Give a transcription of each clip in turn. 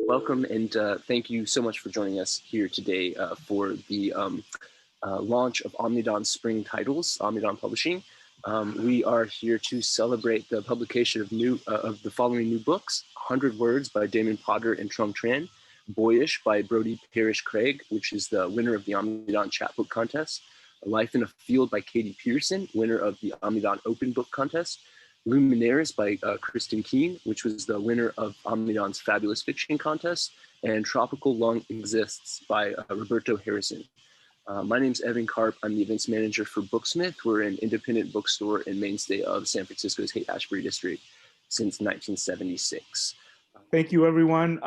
welcome, and thank you so much for joining us here today for the launch of Omnidawn Spring titles, Omnidawn Publishing. We are here to celebrate the publication of the following new books: 100 Words by Damon Potter and Truong Tran, Boyish by Brody Parrish Craig, which is the winner of the Omnidawn Chapbook contest, Life in a Field by Katie Peterson, winner of the Omnidawn Open Book contest, Luminaires by Kristin Keane, which was the winner of Omnidawn's Fabulist Fiction contest, and Tropical Long Exists by Roberto Harrison. My name's Evan Karp. I'm the events manager for Booksmith. We're an independent bookstore and mainstay of San Francisco's Haight-Ashbury district since 1976. Thank you, everyone.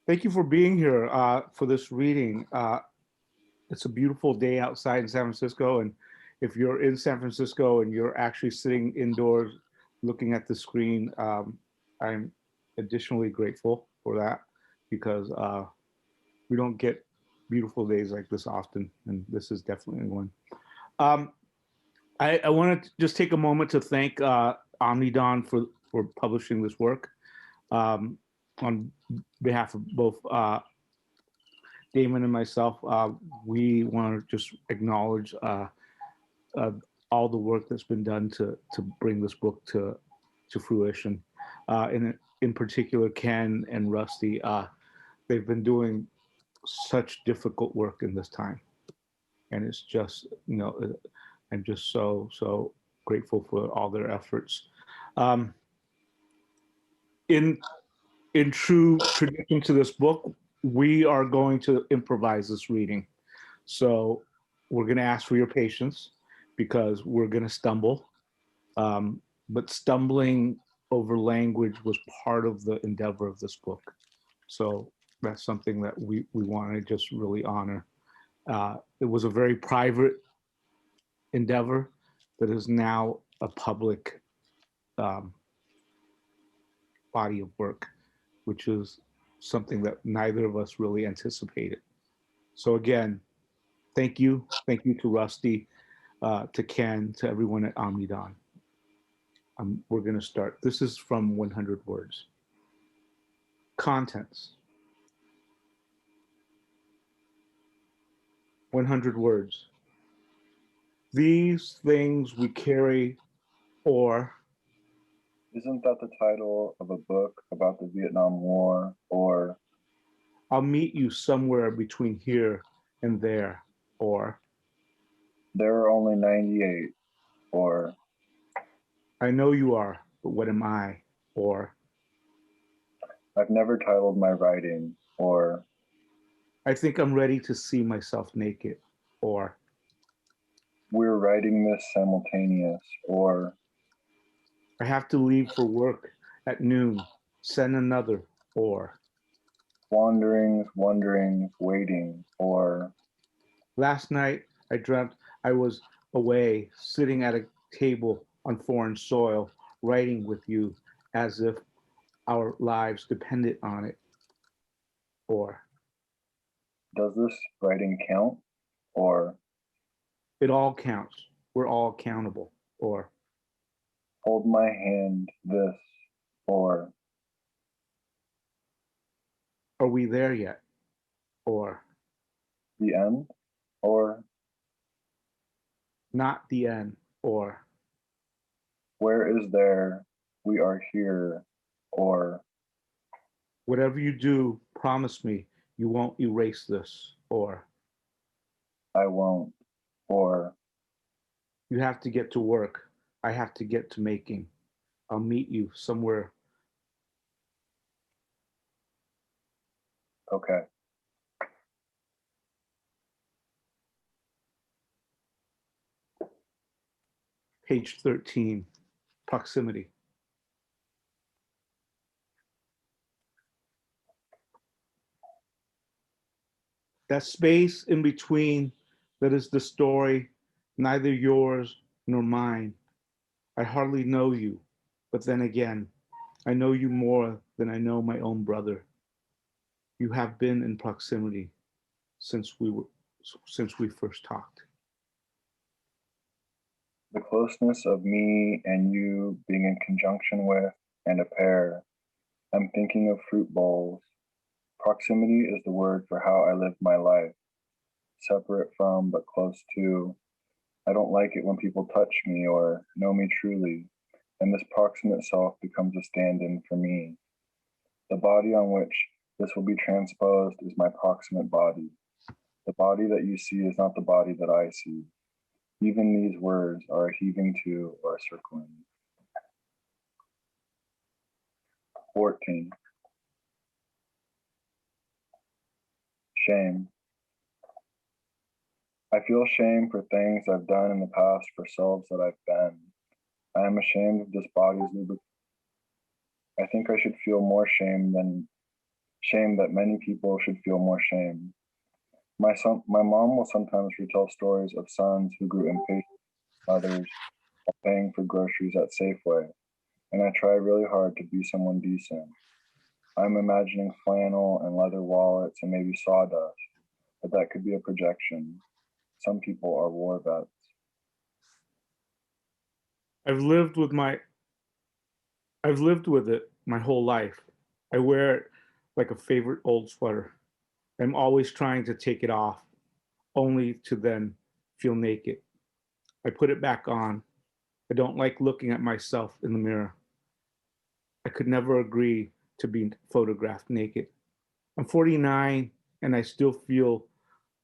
Thank you for being here for this reading. It's a beautiful day outside in San Francisco, and if you're in San Francisco and you're actually sitting indoors looking at the screen, I'm additionally grateful for that, because we don't get beautiful days like this often, and this is definitely one. I want to just take a moment to thank Omnidawn for publishing this work. On behalf of both Damon and myself, we want to just acknowledge all the work that's been done to bring this book to fruition. In particular, Ken and Rusty, they've been doing such difficult work in this time, and it's just, you know, I'm just so grateful for all their efforts. In true tradition to this book, we are going to improvise this reading, so we're going to ask for your patience, because we're going to stumble, but stumbling over language was part of the endeavor of this book. So that's something that we want to just really honor. It was a very private endeavor that is now a public body of work, which is something that neither of us really anticipated. So again, thank you to Rusty, to Ken, to everyone at Omnidawn. We're going to start. This is from 100 Words. Contents. 100 words. These things we carry, or... Isn't that the title of a book about the Vietnam War? Or... I'll meet you somewhere between here and there, or... There are only 98, or... I know you are, but what am I, or... I've never titled my writing, or... I think I'm ready to see myself naked, or... We're writing this simultaneous, or... I have to leave for work at noon, send another, or... Wanderings, wonderings, waiting, or... Last night, I dreamt I was away, sitting at a table on foreign soil, writing with you as if our lives depended on it, or... Does this writing count, or... It all counts. We're all accountable, or... Hold my hand, this, or... Are we there yet, or... The end, or... Not the end, or... Where is there, we are here, or... Whatever you do, promise me you won't erase this, or... I won't, or... You have to get to work. I have to get to making. I'll meet you somewhere. Okay. Page 13, proximity. That space in between, that is the story, neither yours nor mine. I hardly know you, but then again, I know you more than I know my own brother. You have been in proximity since we first talked. The closeness of me and you being in conjunction with and a pair, I'm thinking of fruit bowls. Proximity is the word for how I live my life. Separate from, but close to. I don't like it when people touch me or know me truly, and this proximate self becomes a stand-in for me. The body on which this will be transposed is my proximate body. The body that you see is not the body that I see. Even these words are a heaving to or a circling. 14. Shame. I feel shame for things I've done in the past, for selves that I've been. I am ashamed of this body's lubrication. I think I should feel more shame that many people should feel more shame. My mom will sometimes retell stories of sons who grew impatient with others while paying for groceries at Safeway, and I try really hard to be someone decent. I'm imagining flannel and leather wallets and maybe sawdust, but that could be a projection. Some people are war vets. I've lived with it my whole life. I wear it like a favorite old sweater. I'm always trying to take it off, only to then feel naked. I put it back on. I don't like looking at myself in the mirror. I could never agree to be photographed naked. I'm 49 and I still feel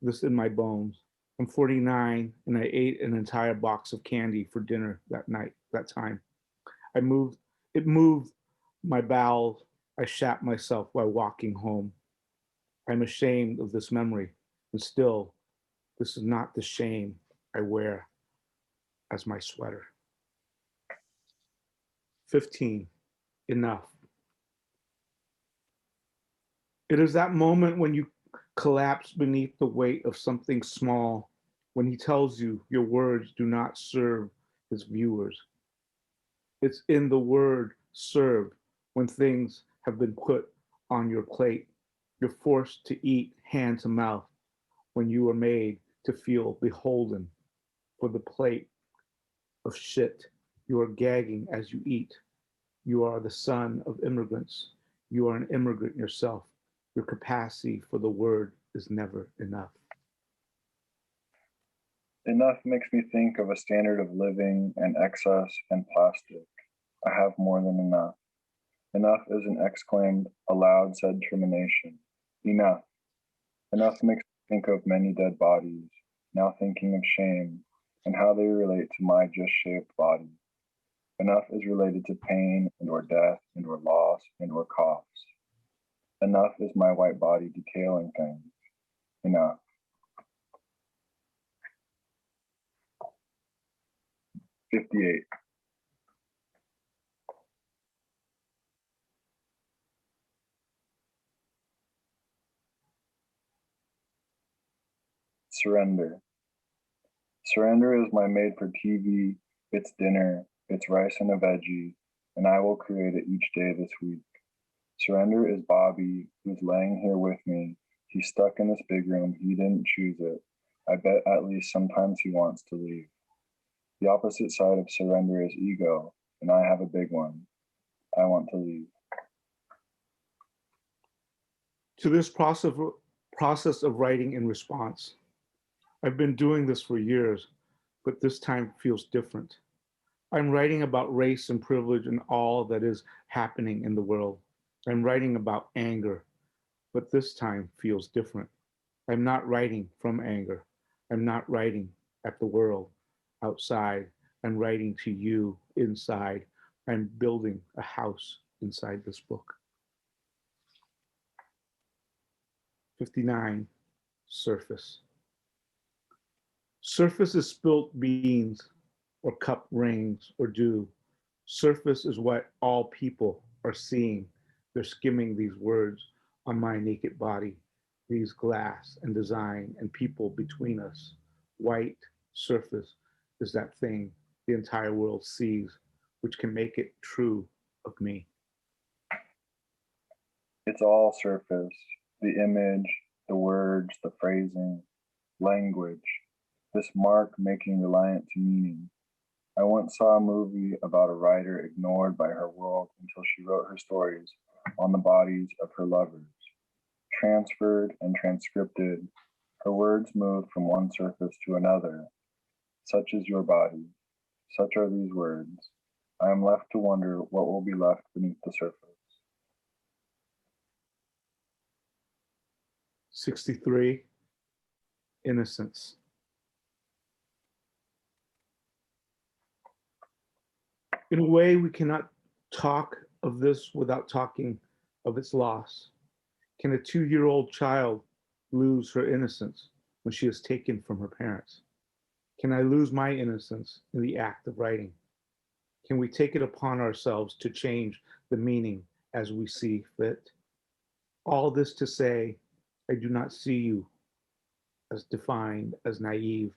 this in my bones. I'm 49 and I ate an entire box of candy for dinner that time. It moved my bowels. I shat myself while walking home. I'm ashamed of this memory, and still, this is not the shame I wear as my sweater. 15. Enough. It is that moment when you collapse beneath the weight of something small, when he tells you your words do not serve his viewers. It's in the word served when things have been put on your plate. You're forced to eat hand to mouth when you are made to feel beholden for the plate of shit. You are gagging as you eat. You are the son of immigrants. You are an immigrant yourself. Your capacity for the word is never enough. Enough makes me think of a standard of living and excess and plastic. I have more than enough. Enough is an exclaimed, aloud said termination. Enough. Enough makes me think of many dead bodies, now thinking of shame and how they relate to my just shaped body. Enough is related to pain and or death and or loss and or coughs. Enough is my white body detailing things. Enough. 58. Surrender. Surrender is my made for TV, it's dinner, it's rice and a veggie, and I will create it each day this week. Surrender is Bobby, who's laying here with me. He's stuck in this big room. He didn't choose it. I bet at least sometimes he wants to leave. The opposite side of surrender is ego, and I have a big one. I want to leave. To this process of writing in response, I've been doing this for years, but this time feels different. I'm writing about race and privilege and all that is happening in the world. I'm writing about anger, but this time feels different. I'm not writing from anger. I'm not writing at the world outside. I'm writing to you inside. I'm building a house inside this book. 59. Surface. Surface is spilt beans or cup rings or dew. Surface is what all people are seeing. They're skimming these words on my naked body, these glass and design and people between us. White surface is that thing the entire world sees, which can make it true of me. It's all surface, the image, the words, the phrasing, language, this mark making reliant to meaning. I once saw a movie about a writer ignored by her world until she wrote her stories on the bodies of her lovers. Transferred and transcripted, her words moved from one surface to another. Such is your body, such are these words. I am left to wonder what will be left beneath the surface. 63, Innocence. In a way, we cannot talk of this without talking of its loss. Can a 2-year-old child lose her innocence when she is taken from her parents? Can I lose my innocence in the act of writing? Can we take it upon ourselves to change the meaning as we see fit? All this to say, I do not see you as defined as naive.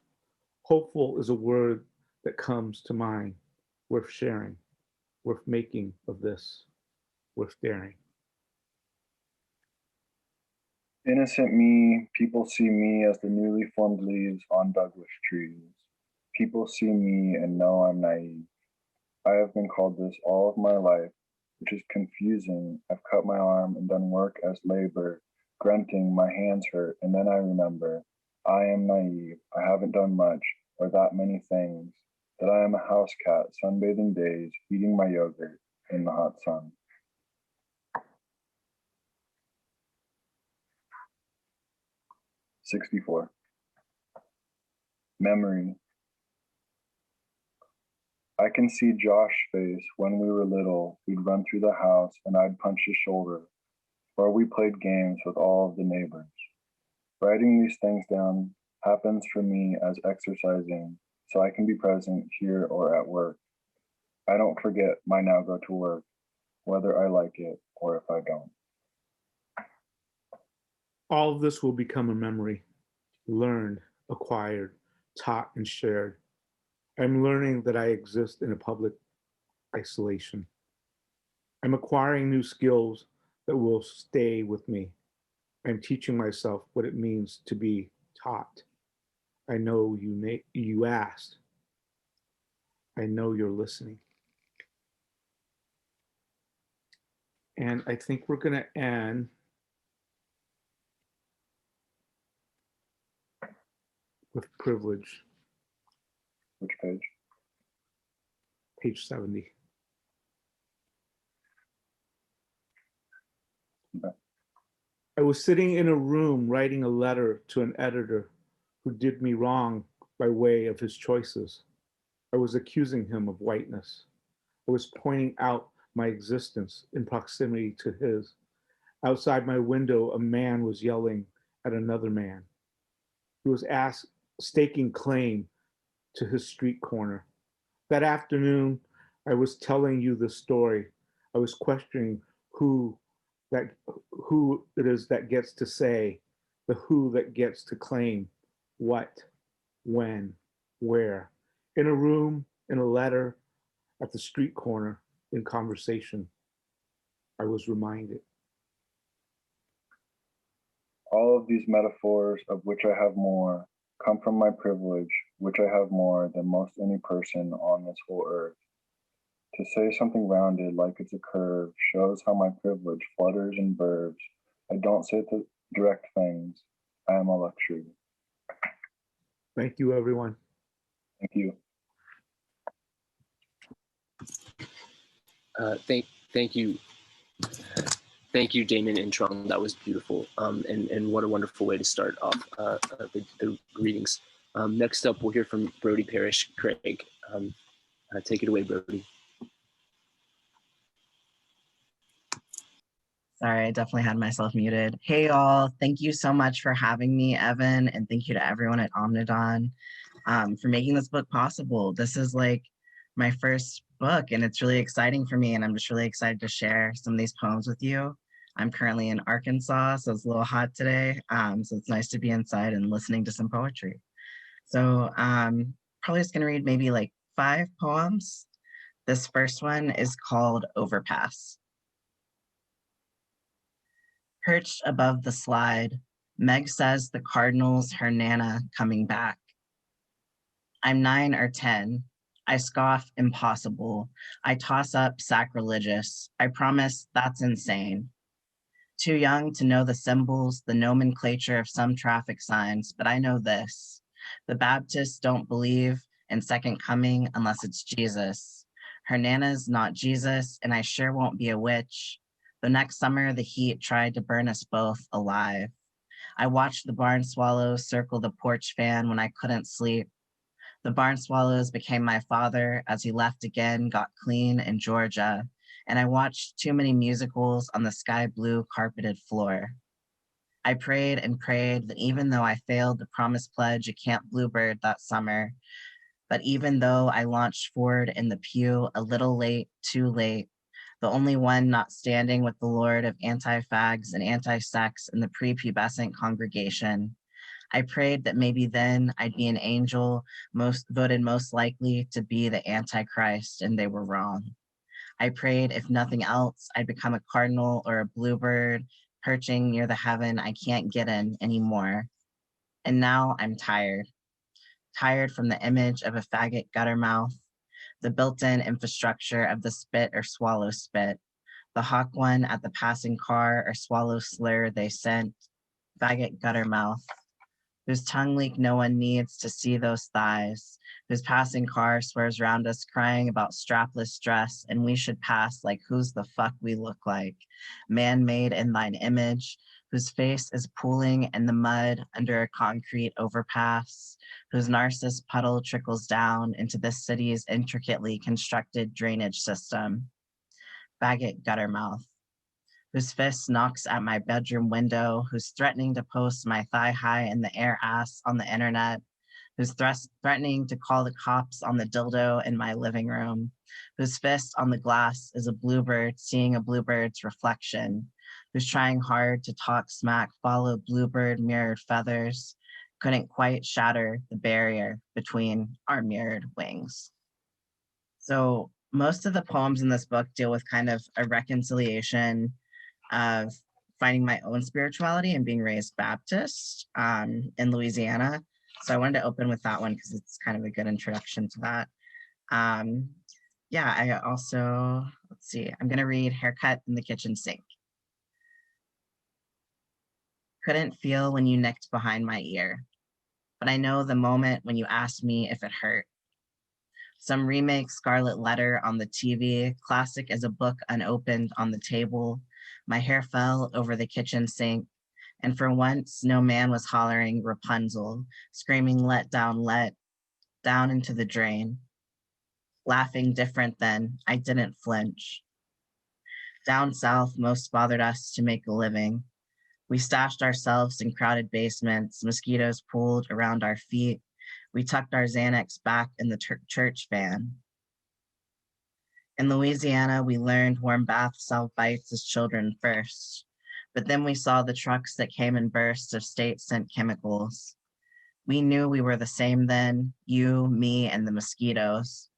Hopeful is a word that comes to mind, worth sharing, worth making of this, worth daring. Innocent me, people see me as the newly formed leaves on Douglas trees. People see me and know I'm naive. I have been called this all of my life, which is confusing. I've cut my arm and done work as labor, grunting, my hands hurt, and then I remember, I am naive, I haven't done much, or that many things, that I am a house cat, sunbathing days, eating my yogurt in the hot sun. '64. Memory. I can see Josh's face when we were little. We'd run through the house and I'd punch his shoulder, or we played games with all of the neighbors. Writing these things down happens for me as exercising, so I can be present here or at work. I don't forget my now go to work, whether I like it or if I don't. All of this will become a memory, learned, acquired, taught, and shared. I'm learning that I exist in a public isolation. I'm acquiring new skills that will stay with me. I'm teaching myself what it means to be taught. I know you asked. I know you're listening. And I think we're going to end with privilege. Which page? Page 70. Okay. I was sitting in a room writing a letter to an editor who did me wrong by way of his choices. I was accusing him of whiteness. I was pointing out my existence in proximity to his. Outside my window, a man was yelling at another man. He was staking claim to his street corner. That afternoon, I was telling you the story. I was questioning who it is that gets to say, the who that gets to claim what, when, where. In a room, in a letter, at the street corner, in conversation, I was reminded. All of these metaphors, of which I have more, come from my privilege, which I have more than most any person on this whole earth. To say something rounded like it's a curve shows how my privilege flutters and burrs. I don't say the direct things. I am a luxury. Thank you, everyone. Thank you. Thank you. Thank you, Damon and Truong. That was beautiful. And what a wonderful way to start off the readings. Next up, we'll hear from Brody Parrish Craig. Take it away, Brody. Sorry, I definitely had myself muted. Hey, all. Thank you so much for having me, Evan, and thank you to everyone at Omnidawn for making this book possible. This is like my first book, and it's really exciting for me, and I'm just really excited to share some of these poems with you. I'm currently in Arkansas, so it's a little hot today, so it's nice to be inside and listening to some poetry. So probably just going to read maybe like 5 poems. This first one is called Overpass. Perched above the slide, Meg says the Cardinals her Nana coming back. I'm 9 or 10. I scoff impossible. I toss up sacrilegious. I promise that's insane. Too young to know the symbols, the nomenclature of some traffic signs, but I know this. The Baptists don't believe in second coming unless it's Jesus. Her Nana's not Jesus, and I sure won't be a witch. The next summer, the heat tried to burn us both alive. I watched the barn swallows circle the porch fan when I couldn't sleep. The barn swallows became my father as he left again, got clean in Georgia, and I watched too many musicals on the sky blue carpeted floor. I prayed and prayed that even though I failed to promise pledge a Camp Bluebird that summer, but even though I launched forward in the pew a little late, too late, the only one not standing with the Lord of anti-fags and anti-sex in the prepubescent congregation, I prayed that maybe then I'd be an angel voted most likely to be the Antichrist, and they were wrong. I prayed, if nothing else, I'd become a cardinal or a bluebird perching near the heaven I can't get in anymore. And now I'm tired. Tired from the image of a faggot gutter mouth, the built-in infrastructure of the spit or swallow spit, the hawk one at the passing car or swallow slur they sent, faggot gutter mouth, whose tongue leak no one needs to see those thighs, whose passing car swears round us crying about strapless dress, and we should pass like who's the fuck we look like, man-made in thine image, whose face is pooling in the mud under a concrete overpass, whose narcissus puddle trickles down into this city's intricately constructed drainage system. Faggot gutter mouth, whose fist knocks at my bedroom window, who's threatening to post my thigh-high in the air ass on the internet, who's threatening to call the cops on the dildo in my living room, whose fist on the glass is a bluebird seeing a bluebird's reflection, who's trying hard to talk smack, follow bluebird mirrored feathers, couldn't quite shatter the barrier between our mirrored wings. So most of the poems in this book deal with kind of a reconciliation of finding my own spirituality and being raised Baptist in Louisiana. So I wanted to open with that one because it's kind of a good introduction to that. Yeah, I also, let's see, I'm gonna read Haircut in the Kitchen Sink. Couldn't feel when you nicked behind my ear, but I know the moment when you asked me if it hurt. Some remake Scarlet Letter on the TV, classic as a book unopened on the table. My hair fell over the kitchen sink, and for once, no man was hollering Rapunzel, screaming let down into the drain. Laughing different then, I didn't flinch. Down south, most bothered us to make a living. We stashed ourselves in crowded basements, mosquitoes pooled around our feet. We tucked our Xanax back in the church van. In Louisiana, we learned warm baths solve bites as children first, but then we saw the trucks that came in bursts of state-sent chemicals. We knew we were the same then, you, me, and the mosquitoes.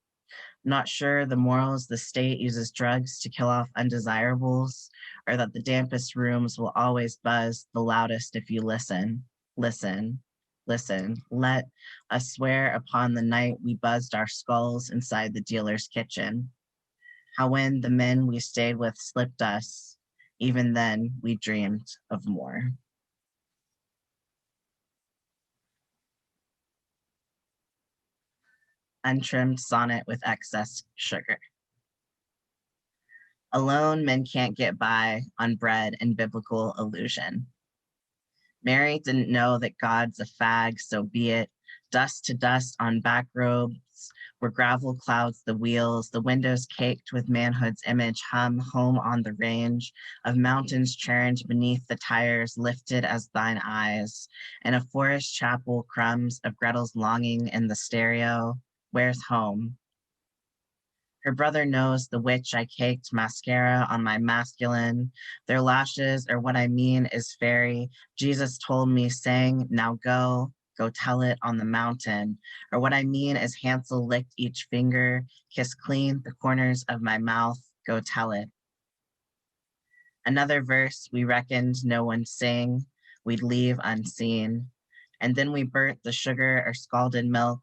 Not sure the morals the state uses drugs to kill off undesirables, or that the dampest rooms will always buzz the loudest if you listen. Listen. Listen, let us swear upon the night we buzzed our skulls inside the dealer's kitchen. How when the men we stayed with slipped us, even then we dreamed of more. Untrimmed sonnet with excess sugar. Alone, men can't get by on bread and biblical illusion. Mary didn't know that God's a fag, so be it. Dust to dust on back robes, where gravel clouds the wheels, the windows caked with manhood's image hum home on the range of mountains churned beneath the tires lifted as thine eyes, and a forest chapel crumbs of Gretel's longing in the stereo. Where's home? Her brother knows the witch I caked mascara on my masculine. Their lashes are what I mean is fairy. Jesus told me, saying, now go tell it on the mountain. Or what I mean is Hansel licked each finger, kissed clean the corners of my mouth, go tell it. Another verse we reckoned no one sing, we'd leave unseen. And then we burnt the sugar or scalded milk.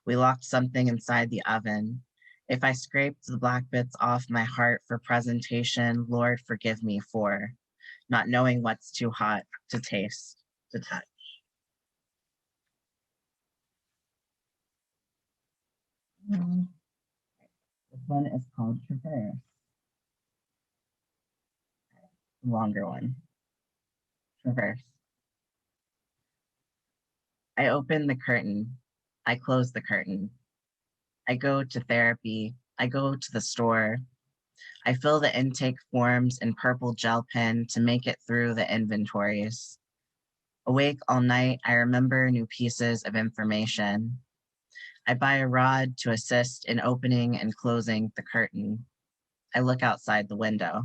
We locked something inside the oven. If I scraped the black bits off my heart for presentation, Lord, forgive me for. not knowing what's too hot to taste, to touch. This one is called Traverse. Longer one. Traverse. I open the curtain. I close the curtain. I go to therapy. I go to the store. I fill the intake forms in purple gel pen to make it through the inventories. Awake all night, I remember new pieces of information. I buy a rod to assist in opening and closing the curtain. I look outside the window.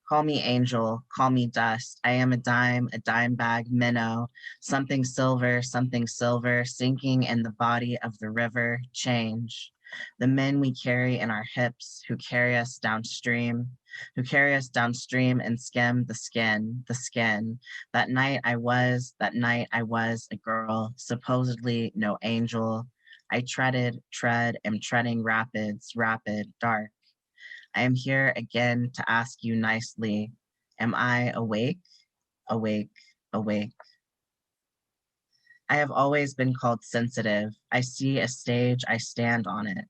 Call me angel, call me dust. I am a dime bag minnow, something silver, sinking in the body of the river, change. The men we carry in our hips who carry us downstream and skim the skin. That night I was a girl, supposedly no angel. I am treading rapids, rapid, dark. I am here again to ask you nicely, am I awake, awake, awake? I have always been called sensitive. I see a stage, I stand on it.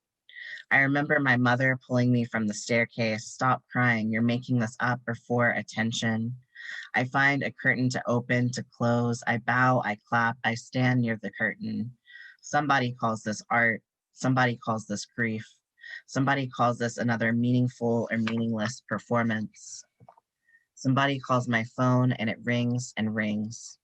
I remember my mother pulling me from the staircase, stop crying, you're making this up, or for attention. I find a curtain to open, to close, I bow, I clap, I stand near the curtain. Somebody calls this art, somebody calls this grief. Somebody calls this another meaningful or meaningless performance. Somebody calls my phone and it rings and rings.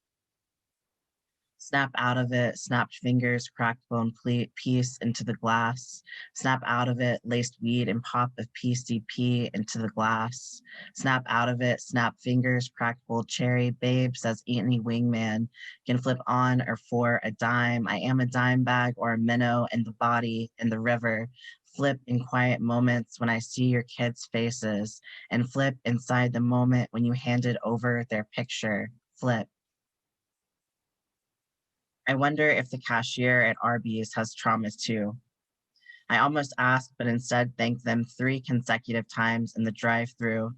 Snap out of it, snapped fingers, cracked bone piece into the glass. Snap out of it, laced weed and pop of PCP into the glass. Snap out of it, snap fingers, cracked bold cherry. Babe says any wingman can flip on or for a dime. I am a dime bag or a minnow in the body, in the river. Flip in quiet moments when I see your kids' faces, and flip inside the moment when you handed over their picture. Flip. I wonder if the cashier at Arby's has traumas too. I almost asked, but instead thanked them 3 consecutive times in the drive-thru,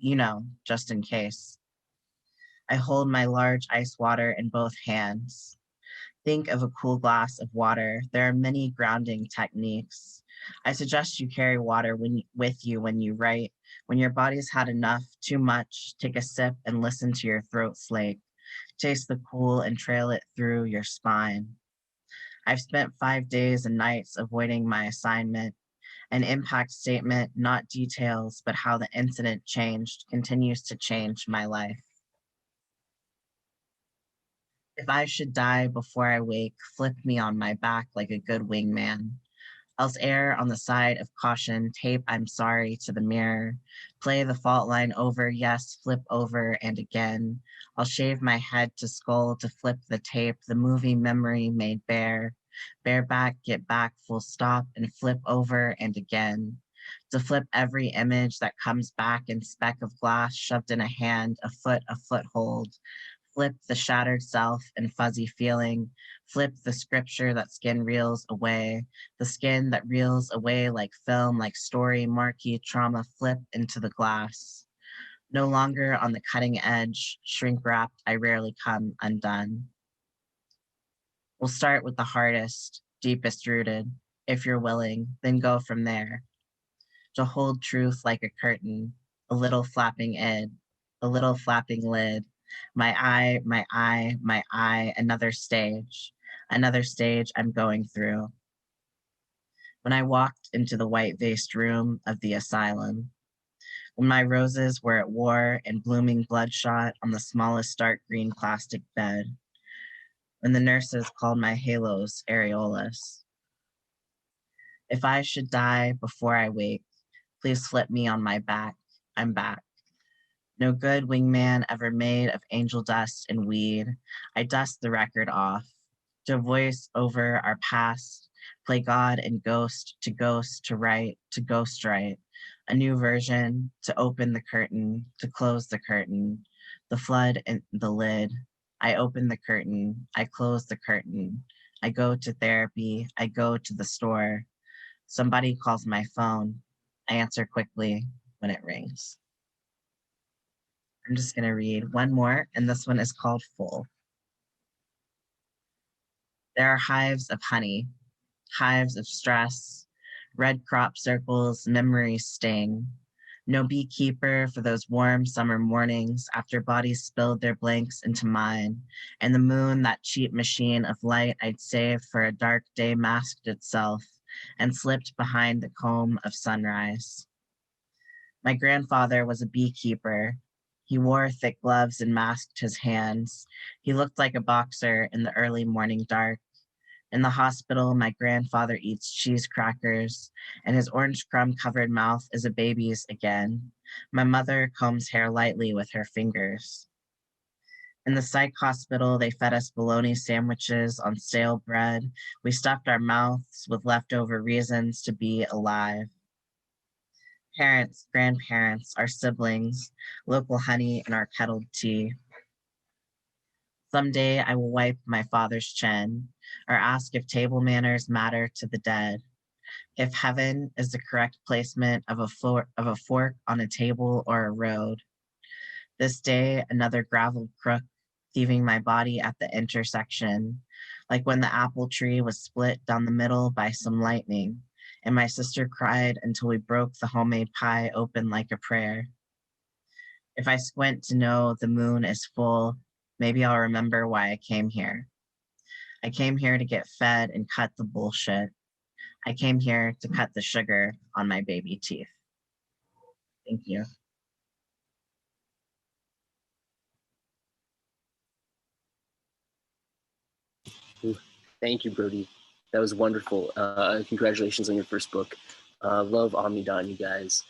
just in case. I hold my large ice water in both hands. Think of a cool glass of water. There are many grounding techniques. I suggest you carry water with you when you write. When your body's had enough, too much, take a sip and listen to your throat slake. Taste the cool and trail it through your spine. I've spent 5 days and nights avoiding my assignment. An impact statement, not details, but how the incident changed, continues to change my life. If I should die before I wake, flip me on my back like a good wingman. Else err on the side of caution, tape I'm sorry to the mirror. Play the fault line over, yes, flip over and again. I'll shave my head to skull to flip the tape, the movie memory made bare. Bare back, get back, full stop, and flip over and again. To flip every image that comes back in speck of glass shoved in a hand, a foothold. Flip the shattered self and fuzzy feeling. Flip the scripture that skin reels away. The skin that reels away like film, like story, marquee, trauma, flip into the glass. No longer on the cutting edge, shrink wrapped, I rarely come undone. We'll start with the hardest, deepest rooted. If you're willing, then go from there. To hold truth like a curtain, a little flapping id, a little flapping lid. My eye, another stage I'm going through. When I walked into the white-vased room of the asylum, when my roses were at war and blooming bloodshot on the smallest dark green plastic bed, when the nurses called my halos areolas. If I should die before I wake, please flip me on my back, I'm back. No good wingman ever made of angel dust and weed. I dust the record off. To voice over our past, play God and ghost, to write, to ghostwrite. A new version, to open the curtain, to close the curtain. The flood and the lid. I open the curtain, I close the curtain. I go to therapy, I go to the store. Somebody calls my phone. I answer quickly when it rings. I'm just going to read one more, and this one is called Full. There are hives of honey, hives of stress, red crop circles, memories sting. No beekeeper for those warm summer mornings after bodies spilled their blanks into mine, and the moon, that cheap machine of light I'd saved for a dark day, masked itself and slipped behind the comb of sunrise. My grandfather was a beekeeper. He wore thick gloves and masked his hands. He looked like a boxer in the early morning dark. In the hospital, my grandfather eats cheese crackers, and his orange crumb-covered mouth is a baby's again. My mother combs hair lightly with her fingers. In the psych hospital, they fed us bologna sandwiches on stale bread. We stuffed our mouths with leftover reasons to be alive. Parents, grandparents, our siblings, local honey in our kettled tea. Someday I will wipe my father's chin or ask if table manners matter to the dead. If heaven is the correct placement of a fork on a table or a road. This day, another gravel crook thieving my body at the intersection, like when the apple tree was split down the middle by some lightning, and my sister cried until we broke the homemade pie open like a prayer. If I squint to know the moon is full, maybe I'll remember why I came here. I came here to get fed and cut the bullshit. I came here to cut the sugar on my baby teeth. Thank you. Thank you, Brody. That was wonderful. Congratulations on your first book. Love Omnidawn, you guys.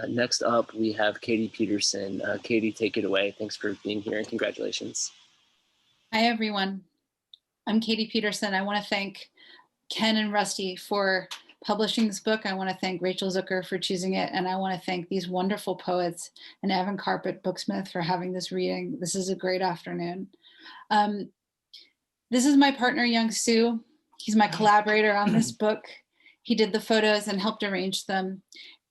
Next up, we have Katie Peterson. Katie, take it away. Thanks for being here and congratulations. Hi, everyone. I'm Katie Peterson. I want to thank Ken and Rusty for publishing this book. I want to thank Rachel Zucker for choosing it. And I want to thank these wonderful poets and Evan Karp at Booksmith for having this reading. This is a great afternoon. This is my partner, Young Soo. He's my collaborator on this book. He did the photos and helped arrange them.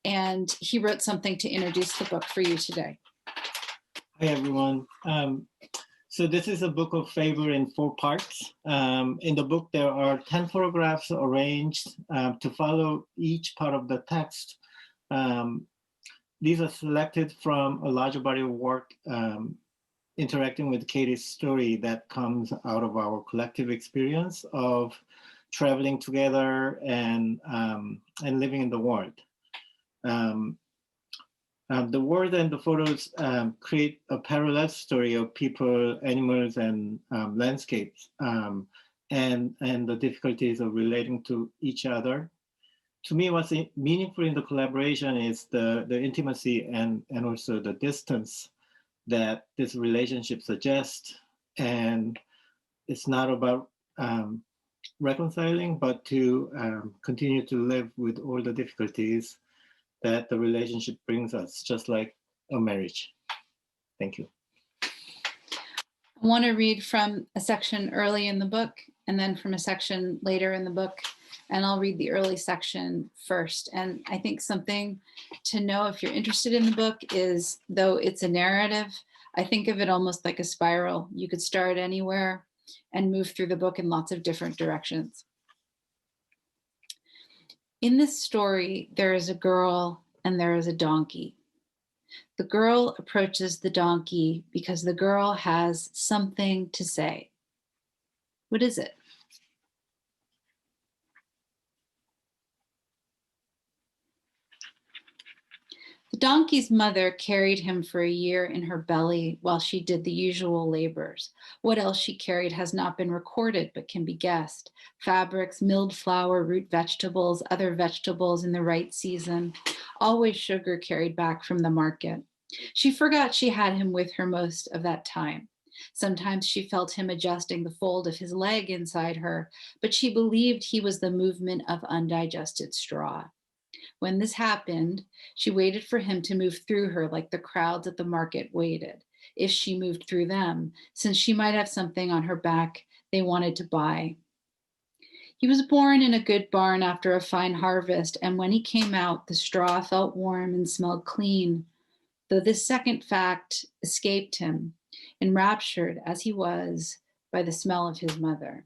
And he wrote something to introduce the book for you today. Hi, everyone. So this is a book of favor in 4 parts. In the book, there are 10 photographs arranged to follow each part of the text. These are selected from a larger body of work interacting with Katie's story that comes out of our collective experience of traveling together and living in the world. The word and the photos create a parallel story of people, animals, and landscapes, and the difficulties of relating to each other. To me, what's meaningful in the collaboration is the intimacy and also the distance that this relationship suggests. And it's not about reconciling, but to continue to live with all the difficulties that the relationship brings us, just like a marriage. Thank you. I want to read from a section early in the book and then from a section later in the book. And I'll read the early section first. And I think something to know if you're interested in the book is, though it's a narrative, I think of it almost like a spiral. You could start anywhere and move through the book in lots of different directions. In this story, there is a girl and there is a donkey. The girl approaches the donkey because the girl has something to say. What is it? The donkey's mother carried him for a year in her belly while she did the usual labors. What else she carried has not been recorded, but can be guessed. Fabrics, milled flour, root vegetables, other vegetables in the right season. Always sugar carried back from the market. She forgot she had him with her most of that time. Sometimes she felt him adjusting the fold of his leg inside her, but she believed he was the movement of undigested straw. When this happened, she waited for him to move through her like the crowds at the market waited, if she moved through them, since she might have something on her back they wanted to buy. He was born in a good barn after a fine harvest, and when he came out, the straw felt warm and smelled clean. though this second fact escaped him, enraptured as he was by the smell of his mother.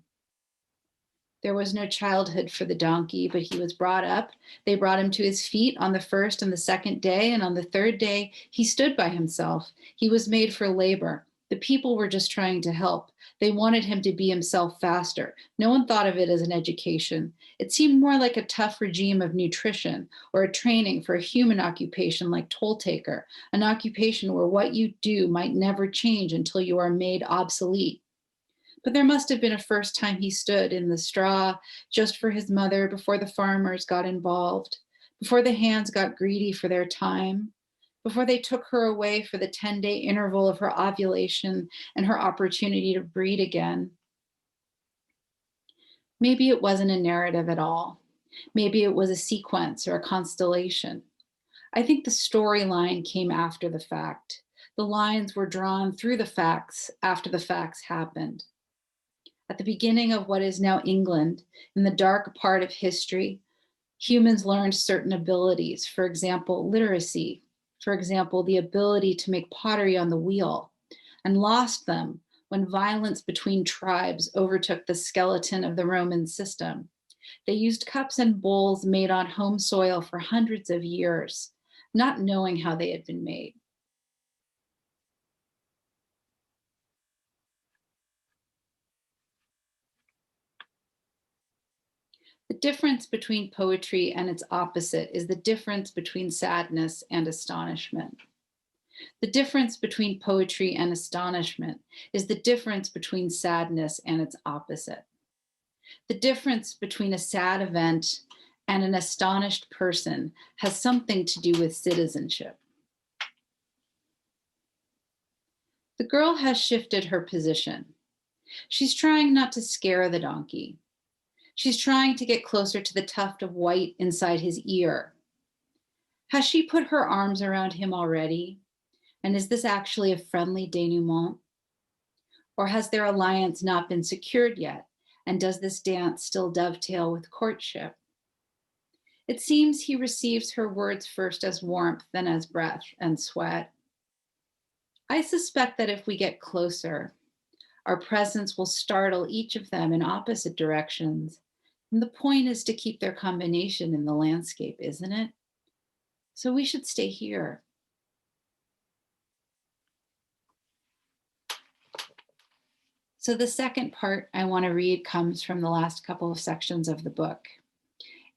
There was no childhood for the donkey, but he was brought up. They brought him to his feet on the first and the second day, and on the third day, he stood by himself. He was made for labor. The people were just trying to help. They wanted him to be himself faster. No one thought of it as an education. It seemed more like a tough regime of nutrition or a training for a human occupation like toll taker, an occupation where what you do might never change until you are made obsolete. But there must have been a first time he stood in the straw just for his mother before the farmers got involved, before the hands got greedy for their time, before they took her away for the 10-day interval of her ovulation and her opportunity to breed again. Maybe it wasn't a narrative at all. Maybe it was a sequence or a constellation. I think the storyline came after the fact. The lines were drawn through the facts after the facts happened. At the beginning of what is now England, in the dark part of history, humans learned certain abilities, for example, literacy, for example, the ability to make pottery on the wheel, and lost them when violence between tribes overtook the skeleton of the Roman system. They used cups and bowls made on home soil for hundreds of years, not knowing how they had been made. The difference between poetry and its opposite is the difference between sadness and astonishment. The difference between poetry and astonishment is the difference between sadness and its opposite. The difference between a sad event and an astonished person has something to do with citizenship. The girl has shifted her position. She's trying not to scare the donkey. She's trying to get closer to the tuft of white inside his ear. Has she put her arms around him already? And is this actually a friendly denouement? Or has their alliance not been secured yet? And does this dance still dovetail with courtship? It seems he receives her words first as warmth, then as breath and sweat. I suspect that if we get closer, our presence will startle each of them in opposite directions. And the point is to keep their combination in the landscape, isn't it? So we should stay here. So the second part I want to read comes from the last couple of sections of the book.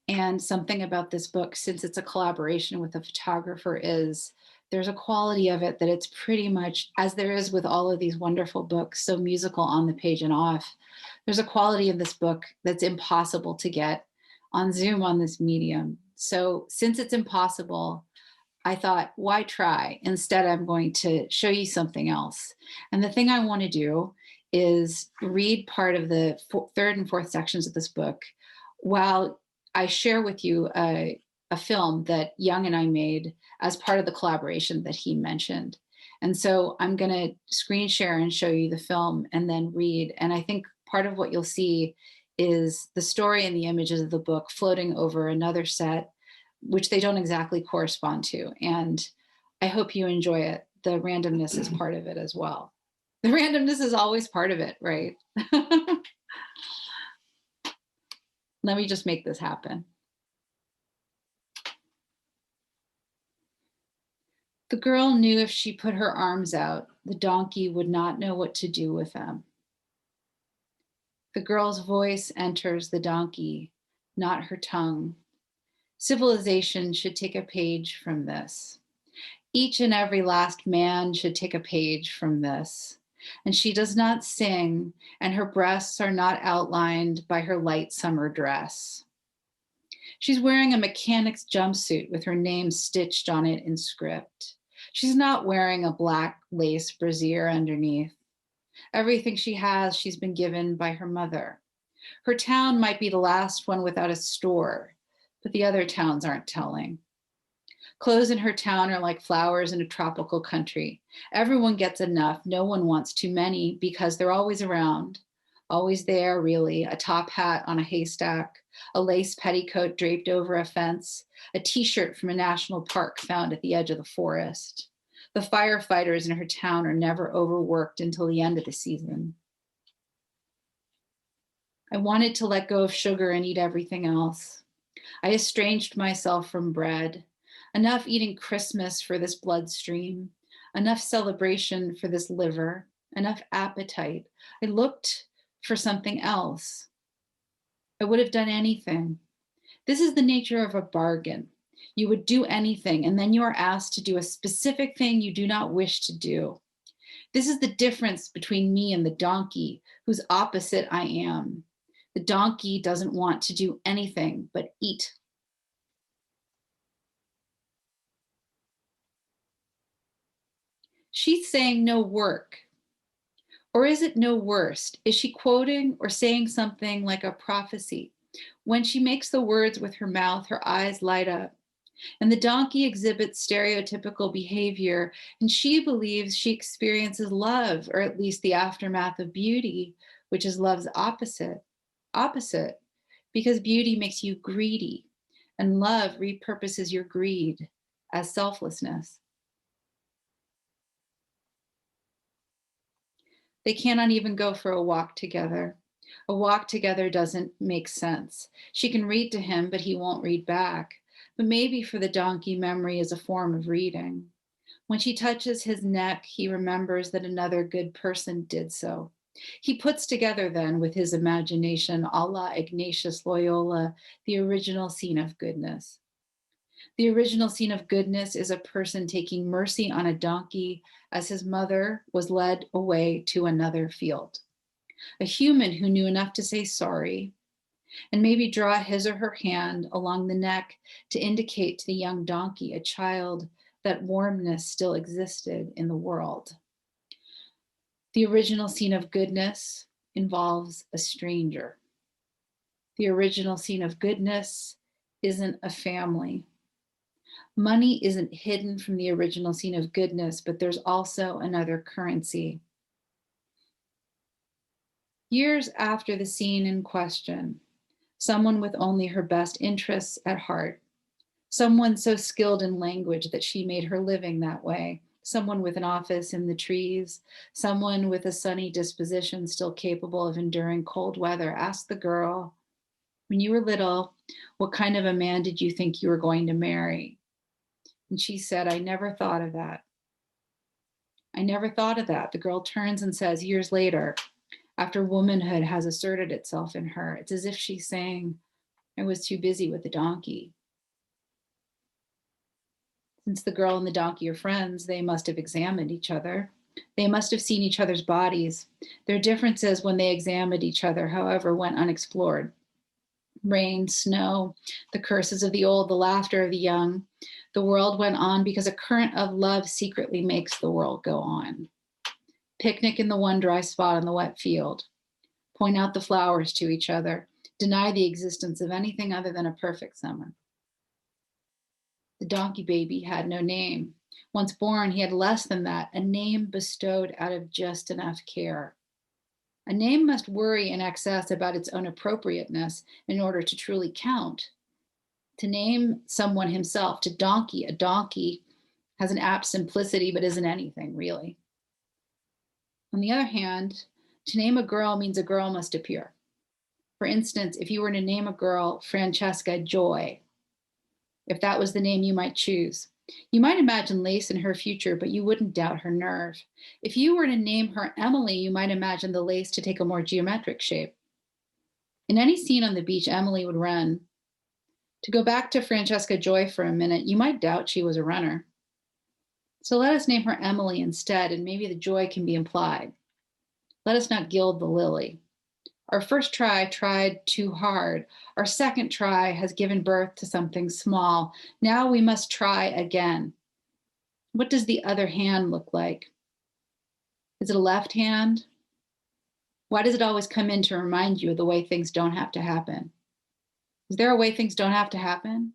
And something about this book, since it's a collaboration with a photographer, is there's a quality of it that it's pretty much, as there is with all of these wonderful books, so musical on the page and off, there's a quality of this book that's impossible to get on Zoom on this medium. So since it's impossible, I thought, why try? Instead, I'm going to show you something else. And the thing I want to do is read part of the third and fourth sections of this book while I share with you a film that Young and I made as part of the collaboration that he mentioned. And so I'm going to screen share and show you the film and then read. And I think part of what you'll see is the story and the images of the book floating over another set, which they don't exactly correspond to. And I hope you enjoy it. The randomness is part of it as well. The randomness is always part of it, right? Let me just make this happen. The girl knew if she put her arms out, the donkey would not know what to do with them. The girl's voice enters the donkey, not her tongue. Civilization should take a page from this. Each and every last man should take a page from this. And she does not sing, and her breasts are not outlined by her light summer dress. She's wearing a mechanic's jumpsuit with her name stitched on it in script. She's not wearing a black lace brassiere underneath. Everything she has, she's been given by her mother. Her town might be the last one without a store, but the other towns aren't telling. Clothes in her town are like flowers in a tropical country. Everyone gets enough. No one wants too many because they're always around, always there, really. A top hat on a haystack, a lace petticoat draped over a fence, a t-shirt from a national park found at the edge of the forest. The firefighters in her town are never overworked until the end of the season. I wanted to let go of sugar and eat everything else. I estranged myself from bread. Enough eating Christmas for this bloodstream, enough celebration for this liver, enough appetite. I looked for something else. I would have done anything. This is the nature of a bargain. You would do anything, and then you are asked to do a specific thing you do not wish to do. This is the difference between me and the donkey, whose opposite I am. The donkey doesn't want to do anything but eat. She's saying no work. Or is it no worst? Is she quoting or saying something like a prophecy? When she makes the words with her mouth, her eyes light up. And the donkey exhibits stereotypical behavior, and she believes she experiences love, or at least the aftermath of beauty, which is love's opposite. Opposite, because beauty makes you greedy, and love repurposes your greed as selflessness. They cannot even go for a walk together. A walk together doesn't make sense. She can read to him, but he won't read back. But maybe for the donkey, memory is a form of reading. When she touches his neck, he remembers that another good person did so. He puts together then with his imagination, a la Ignatius Loyola, the original scene of goodness. The original scene of goodness is a person taking mercy on a donkey as his mother was led away to another field. A human who knew enough to say sorry and maybe draw his or her hand along the neck to indicate to the young donkey, a child, that warmness still existed in the world. The original scene of goodness involves a stranger. The original scene of goodness isn't a family. Money isn't hidden from the original scene of goodness, but there's also another currency. Years after the scene in question, someone with only her best interests at heart, someone so skilled in language that she made her living that way, someone with an office in the trees, someone with a sunny disposition still capable of enduring cold weather, asked the girl, when you were little, what kind of a man did you think you were going to marry? And she said, I never thought of that. I never thought of that. The girl turns and says, years later, after womanhood has asserted itself in her, it's as if she's saying, I was too busy with the donkey. Since the girl and the donkey are friends, they must have examined each other. They must have seen each other's bodies. Their differences when they examined each other, however, went unexplored. Rain, snow, the curses of the old, the laughter of the young. The world went on because a current of love secretly makes the world go on. Picnic in the one dry spot on the wet field. Point out the flowers to each other. Deny the existence of anything other than a perfect summer. The donkey baby had no name. Once born, he had less than that, a name bestowed out of just enough care. A name must worry in excess about its own appropriateness in order to truly count. To name someone himself, to donkey, a donkey has an apt simplicity but isn't anything, really. On the other hand, to name a girl means a girl must appear. For instance, if you were to name a girl Francesca Joy, if that was the name you might choose, you might imagine lace in her future, but you wouldn't doubt her nerve. If you were to name her Emily, you might imagine the lace to take a more geometric shape. In any scene on the beach, Emily would run. To go back to Francesca Joy for a minute, you might doubt she was a runner. So let us name her Emily instead, and maybe the joy can be implied. Let us not gild the lily. Our first try tried too hard. Our second try has given birth to something small. Now we must try again. What does the other hand look like? Is it a left hand? Why does it always come in to remind you of the way things don't have to happen? Is there a way things don't have to happen?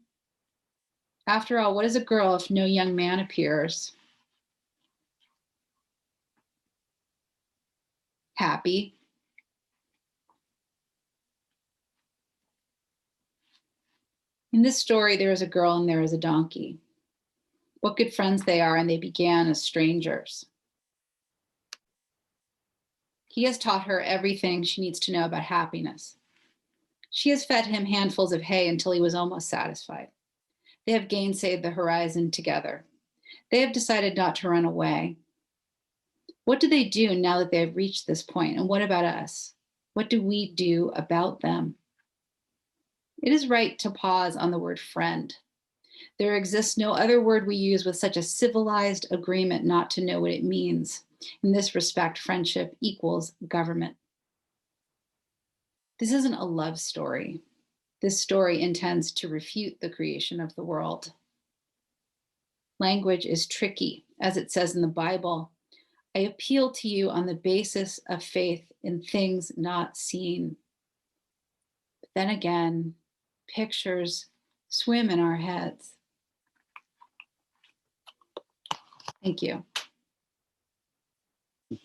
After all, what is a girl if no young man appears? Happy. In this story, there is a girl and there is a donkey. What good friends they are, and they began as strangers. He has taught her everything she needs to know about happiness. She has fed him handfuls of hay until he was almost satisfied. They have gainsayed the horizon together. They have decided not to run away. What do they do now that they have reached this point? And what about us? What do we do about them? It is right to pause on the word friend. There exists no other word we use with such a civilized agreement not to know what it means. In this respect, friendship equals government. This isn't a love story. This story intends to refute the creation of the world. Language is tricky, as it says in the Bible. I appeal to you on the basis of faith in things not seen. But then again, pictures swim in our heads. Thank you.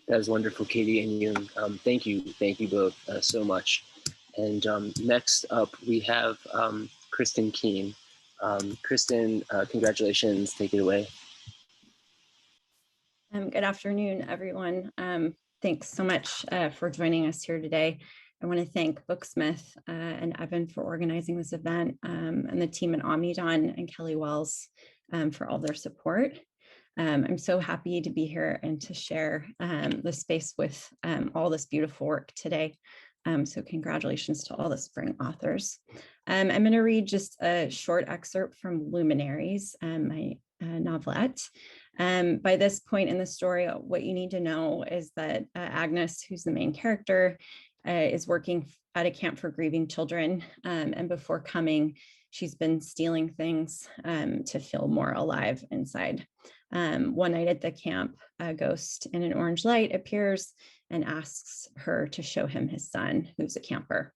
That was wonderful, Katie and Yoon. Thank you both so much. And next up, we have Kristin Keane. Kristin, congratulations. Take it away. Good afternoon, everyone. Thanks so much for joining us here today. I want to thank Booksmith and Evan for organizing this event, and the team at Omnidawn and Kelly Wells for all their support. I'm so happy to be here and to share the space with all this beautiful work today. So congratulations to all the spring authors. I'm going to read just a short excerpt from Luminaires, my novelette. By this point in the story, what you need to know is that Agnes, who's the main character, is working at a camp for grieving children. And before coming, she's been stealing things to feel more alive inside. One night at the camp, a ghost in an orange light appears and asks her to show him his son, who's a camper.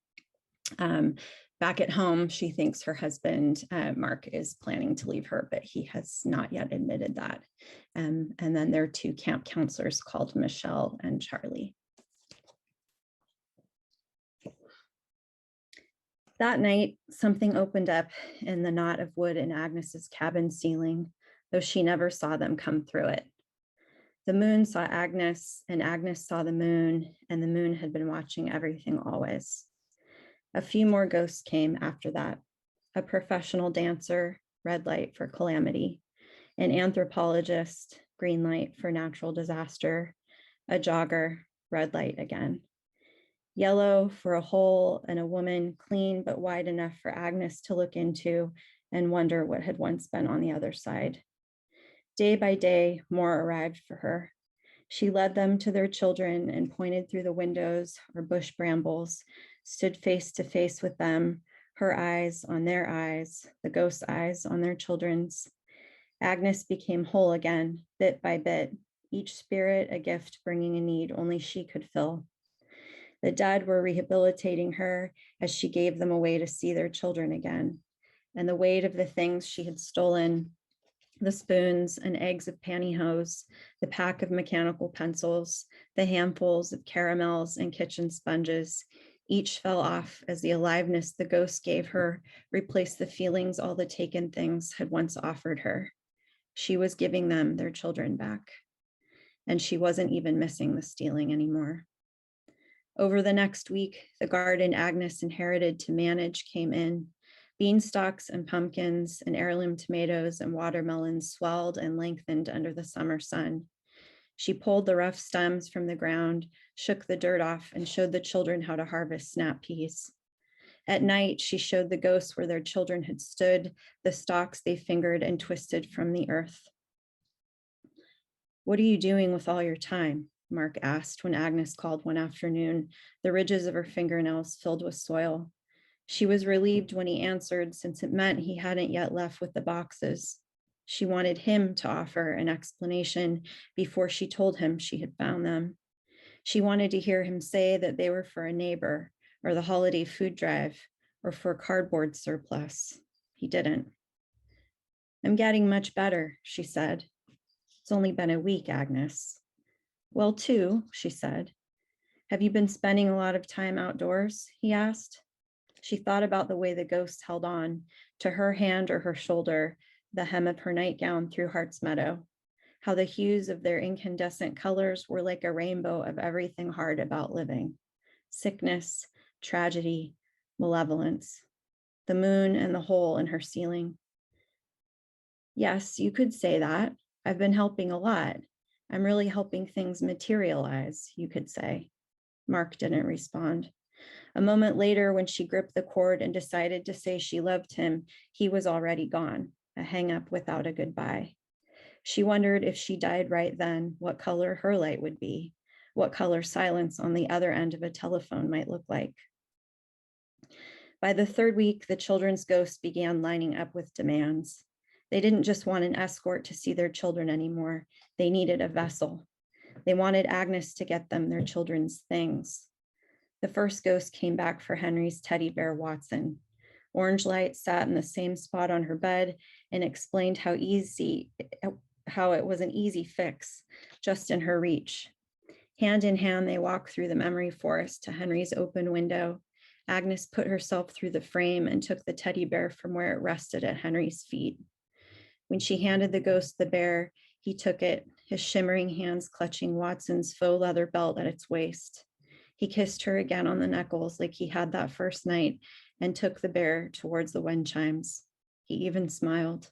Back at home, she thinks her husband, Mark, is planning to leave her, but he has not yet admitted that. And then there are two camp counselors called Michelle and Charlie. That night, something opened up in the knot of wood in Agnes's cabin ceiling, though she never saw them come through it. The moon saw Agnes, and Agnes saw the moon, and the moon had been watching everything always. A few more ghosts came after that. A professional dancer, red light for calamity, an anthropologist, green light for natural disaster, a jogger, red light again. Yellow for a hole and a woman clean but wide enough for Agnes to look into and wonder what had once been on the other side. Day by day, more arrived for her. She led them to their children and pointed through the windows or bush brambles, stood face to face with them, her eyes on their eyes, the ghost's eyes on their children's. Agnes became whole again, bit by bit, each spirit a gift bringing a need only she could fill. The dead were rehabilitating her as she gave them away to see their children again. And the weight of the things she had stolen, the spoons and eggs of pantyhose, the pack of mechanical pencils, the handfuls of caramels and kitchen sponges, each fell off as the aliveness the ghost gave her replaced the feelings all the taken things had once offered her. She was giving them their children back. And she wasn't even missing the stealing anymore. Over the next week, the garden Agnes inherited to manage came in. Beanstalks and pumpkins and heirloom tomatoes and watermelons swelled and lengthened under the summer sun. She pulled the rough stems from the ground, shook the dirt off, and showed the children how to harvest snap peas. At night, she showed the ghosts where their children had stood, the stalks they fingered and twisted from the earth. "What are you doing with all your time?" Mark asked when Agnes called one afternoon, the ridges of her fingernails filled with soil. She was relieved when he answered, since it meant he hadn't yet left with the boxes. She wanted him to offer an explanation before she told him she had found them. She wanted to hear him say that they were for a neighbor, or the holiday food drive, or for a cardboard surplus. He didn't. "I'm getting much better," she said. "It's only been a week, Agnes." "Well, 2, she said. "Have you been spending a lot of time outdoors?" he asked. She thought about the way the ghost held on to her hand or her shoulder, the hem of her nightgown through Hart's Meadow, how the hues of their incandescent colors were like a rainbow of everything hard about living: sickness, tragedy, malevolence, the moon and the hole in her ceiling. Yes, you could say that. I've been helping a lot. I'm really helping things materialize, you could say. Mark didn't respond. A moment later, when she gripped the cord and decided to say she loved him, he was already gone, a hang-up without a goodbye. She wondered if she died right then, what color her light would be, what color silence on the other end of a telephone might look like. By the third week, the children's ghosts began lining up with demands. They didn't just want an escort to see their children anymore. They needed a vessel. They wanted Agnes to get them their children's things. The first ghost came back for Henry's teddy bear, Watson. Orange Light sat in the same spot on her bed and explained how it was an easy fix, just in her reach. Hand in hand, they walked through the memory forest to Henry's open window. Agnes put herself through the frame and took the teddy bear from where it rested at Henry's feet. When she handed the ghost the bear, he took it, his shimmering hands clutching Watson's faux leather belt at its waist. He kissed her again on the knuckles like he had that first night and took the bear towards the wind chimes. He even smiled.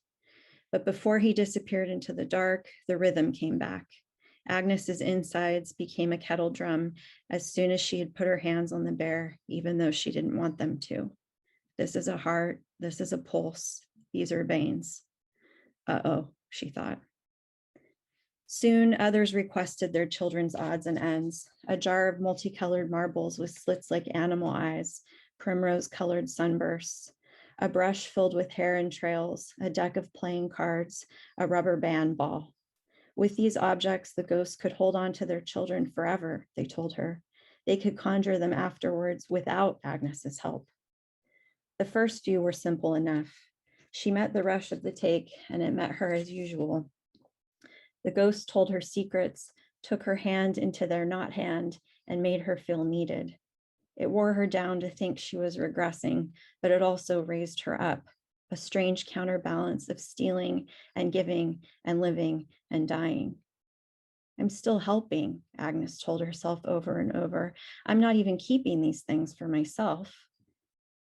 But before he disappeared into the dark, the rhythm came back. Agnes's insides became a kettle drum as soon as she had put her hands on the bear, even though she didn't want them to. This is a heart, this is a pulse, these are veins. Uh-oh, she thought. Soon, others requested their children's odds and ends: a jar of multicolored marbles with slits like animal eyes, primrose-colored sunbursts, a brush filled with hair and trails, a deck of playing cards, a rubber band ball. With these objects, the ghosts could hold on to their children forever, they told her. They could conjure them afterwards without Agnes's help. The first few were simple enough. She met the rush of the take, and it met her as usual. The ghost told her secrets, took her hand into their not hand, and made her feel needed. It wore her down to think she was regressing, but it also raised her up, a strange counterbalance of stealing and giving and living and dying. I'm still helping, Agnes told herself over and over. I'm not even keeping these things for myself.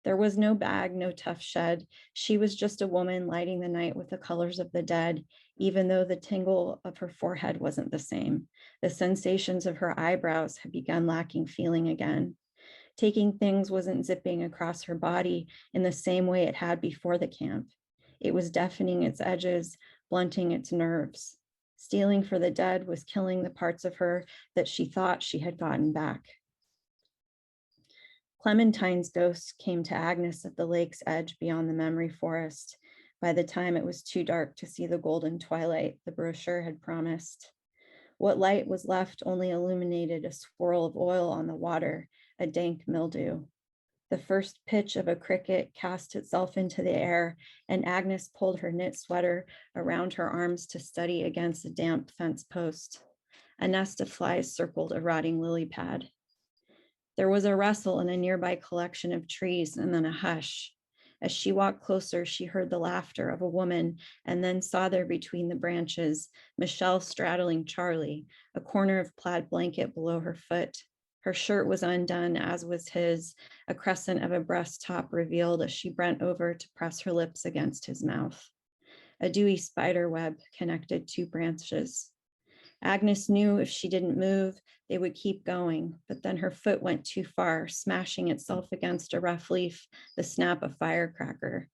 There was no bag, no tough shed. She was just a woman lighting the night with the colors of the dead, even though the tingle of her forehead wasn't the same. The sensations of her eyebrows had begun lacking feeling again. Taking things wasn't zipping across her body in the same way it had before the camp. It was deafening its edges, blunting its nerves. Stealing for the dead was killing the parts of her that she thought she had gotten back. Clementine's ghost came to Agnes at the lake's edge beyond the memory forest. By the time it was too dark to see the golden twilight the brochure had promised. What light was left only illuminated a swirl of oil on the water, a dank mildew. The first pitch of a cricket cast itself into the air, and Agnes pulled her knit sweater around her arms to study against a damp fence post. A nest of flies circled a rotting lily pad. There was a rustle in a nearby collection of trees and then a hush. As she walked closer, she heard the laughter of a woman and then saw there between the branches, Michelle straddling Charlie, a corner of plaid blanket below her foot. Her shirt was undone, as was his, a crescent of a breast top revealed as she bent over to press her lips against his mouth. A dewy spider web connected two branches. Agnes knew if she didn't move, they would keep going, but then her foot went too far, smashing itself against a rough leaf, the snap of firecracker.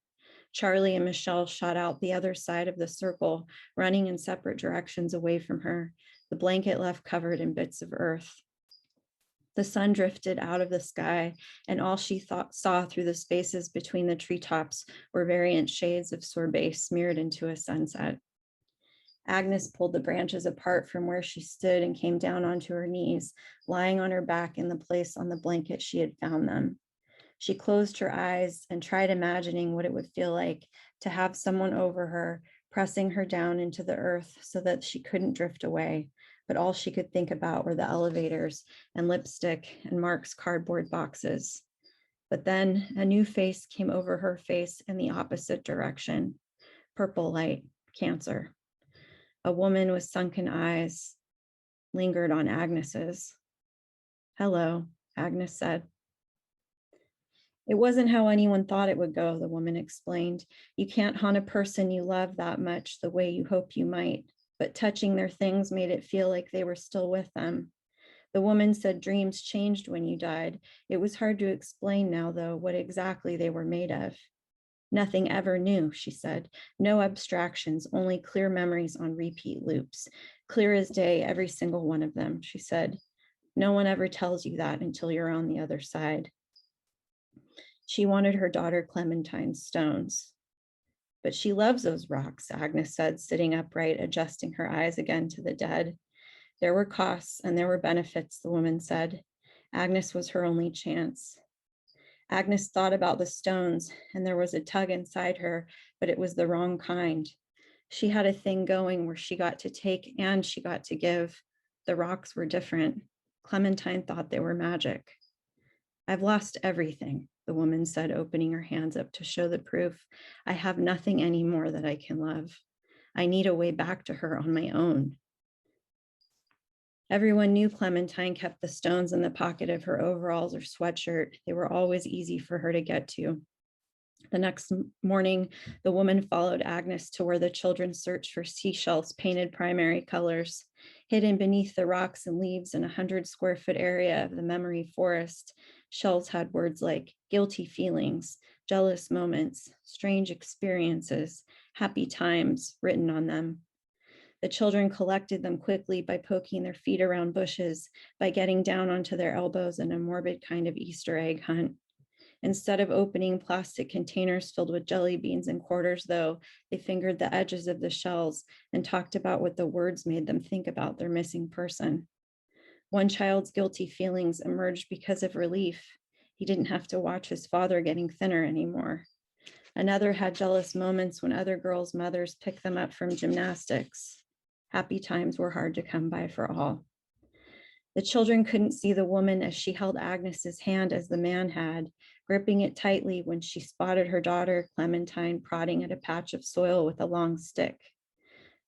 Charlie and Michelle shot out the other side of the circle, running in separate directions away from her, the blanket left covered in bits of earth. The sun drifted out of the sky, and all she saw through the spaces between the treetops were variant shades of sorbet smeared into a sunset. Agnes pulled the branches apart from where she stood and came down onto her knees, lying on her back in the place on the blanket she had found them. She closed her eyes and tried imagining what it would feel like to have someone over her, pressing her down into the earth so that she couldn't drift away. But all she could think about were the elevators and lipstick and Mark's cardboard boxes. But then a new face came over her face in the opposite direction. purple light, cancer. A woman with sunken eyes lingered on Agnes's. Hello, Agnes said. It wasn't how anyone thought it would go, the woman explained. You can't haunt a person you love that much the way you hope you might, but touching their things made it feel like they were still with them. The woman said dreams changed when you died. It was hard to explain now, though, what exactly they were made of. Nothing ever new, she said. No abstractions, only clear memories on repeat loops. Clear as day, every single one of them, she said. No one ever tells you that until you're on the other side. She wanted her daughter Clementine's stones. But she loves those rocks, Agnes said, sitting upright, adjusting her eyes again to the dead. There were costs and there were benefits, the woman said. Agnes was her only chance. Agnes thought about the stones, and there was a tug inside her, but it was the wrong kind. She had a thing going where she got to take and she got to give. The rocks were different. Clementine thought they were magic. I've lost everything, the woman said, opening her hands up to show the proof. I have nothing anymore that I can love. I need a way back to her on my own. Everyone knew Clementine kept the stones in the pocket of her overalls or sweatshirt. They were always easy for her to get to. The next morning, the woman followed Agnes to where the children searched for seashells painted primary colors. Hidden beneath the rocks and leaves in a 100-square-foot area of the memory forest, shells had words like guilty feelings, jealous moments, strange experiences, happy times written on them. The children collected them quickly by poking their feet around bushes, by getting down onto their elbows in a morbid kind of Easter egg hunt. Instead of opening plastic containers filled with jelly beans and quarters, though, they fingered the edges of the shells and talked about what the words made them think about their missing person. One child's guilty feelings emerged because of relief. He didn't have to watch his father getting thinner anymore. Another had jealous moments when other girls' mothers picked them up from gymnastics. Happy times were hard to come by for all. The children couldn't see the woman as she held Agnes's hand as the man had, gripping it tightly when she spotted her daughter, Clementine, prodding at a patch of soil with a long stick.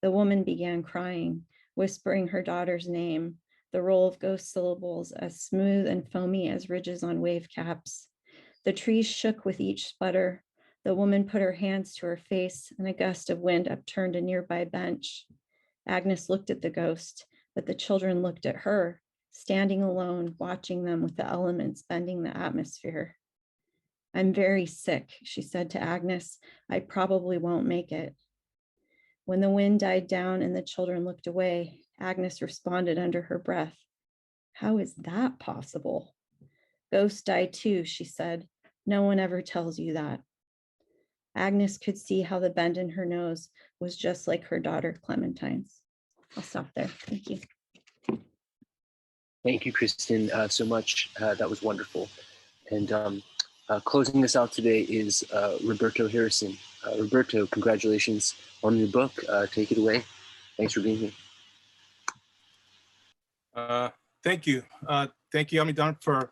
The woman began crying, whispering her daughter's name, the roll of ghost syllables as smooth and foamy as ridges on wave caps. The trees shook with each sputter. The woman put her hands to her face, and a gust of wind upturned a nearby bench. Agnes looked at the ghost, but the children looked at her, standing alone, watching them with the elements bending the atmosphere. I'm very sick, she said to Agnes. I probably won't make it. When the wind died down and the children looked away, Agnes responded under her breath. How is that possible? Ghosts die too, she said. No one ever tells you that. Agnes could see how the bend in her nose was just like her daughter Clementine's. I'll stop there. Thank you. Thank you, Kristin, so much. That was wonderful. And closing us out today is Roberto Harrison. Roberto, congratulations on your book. Take it away. Thanks for being here. Thank you. Thank you, Omnidawn, for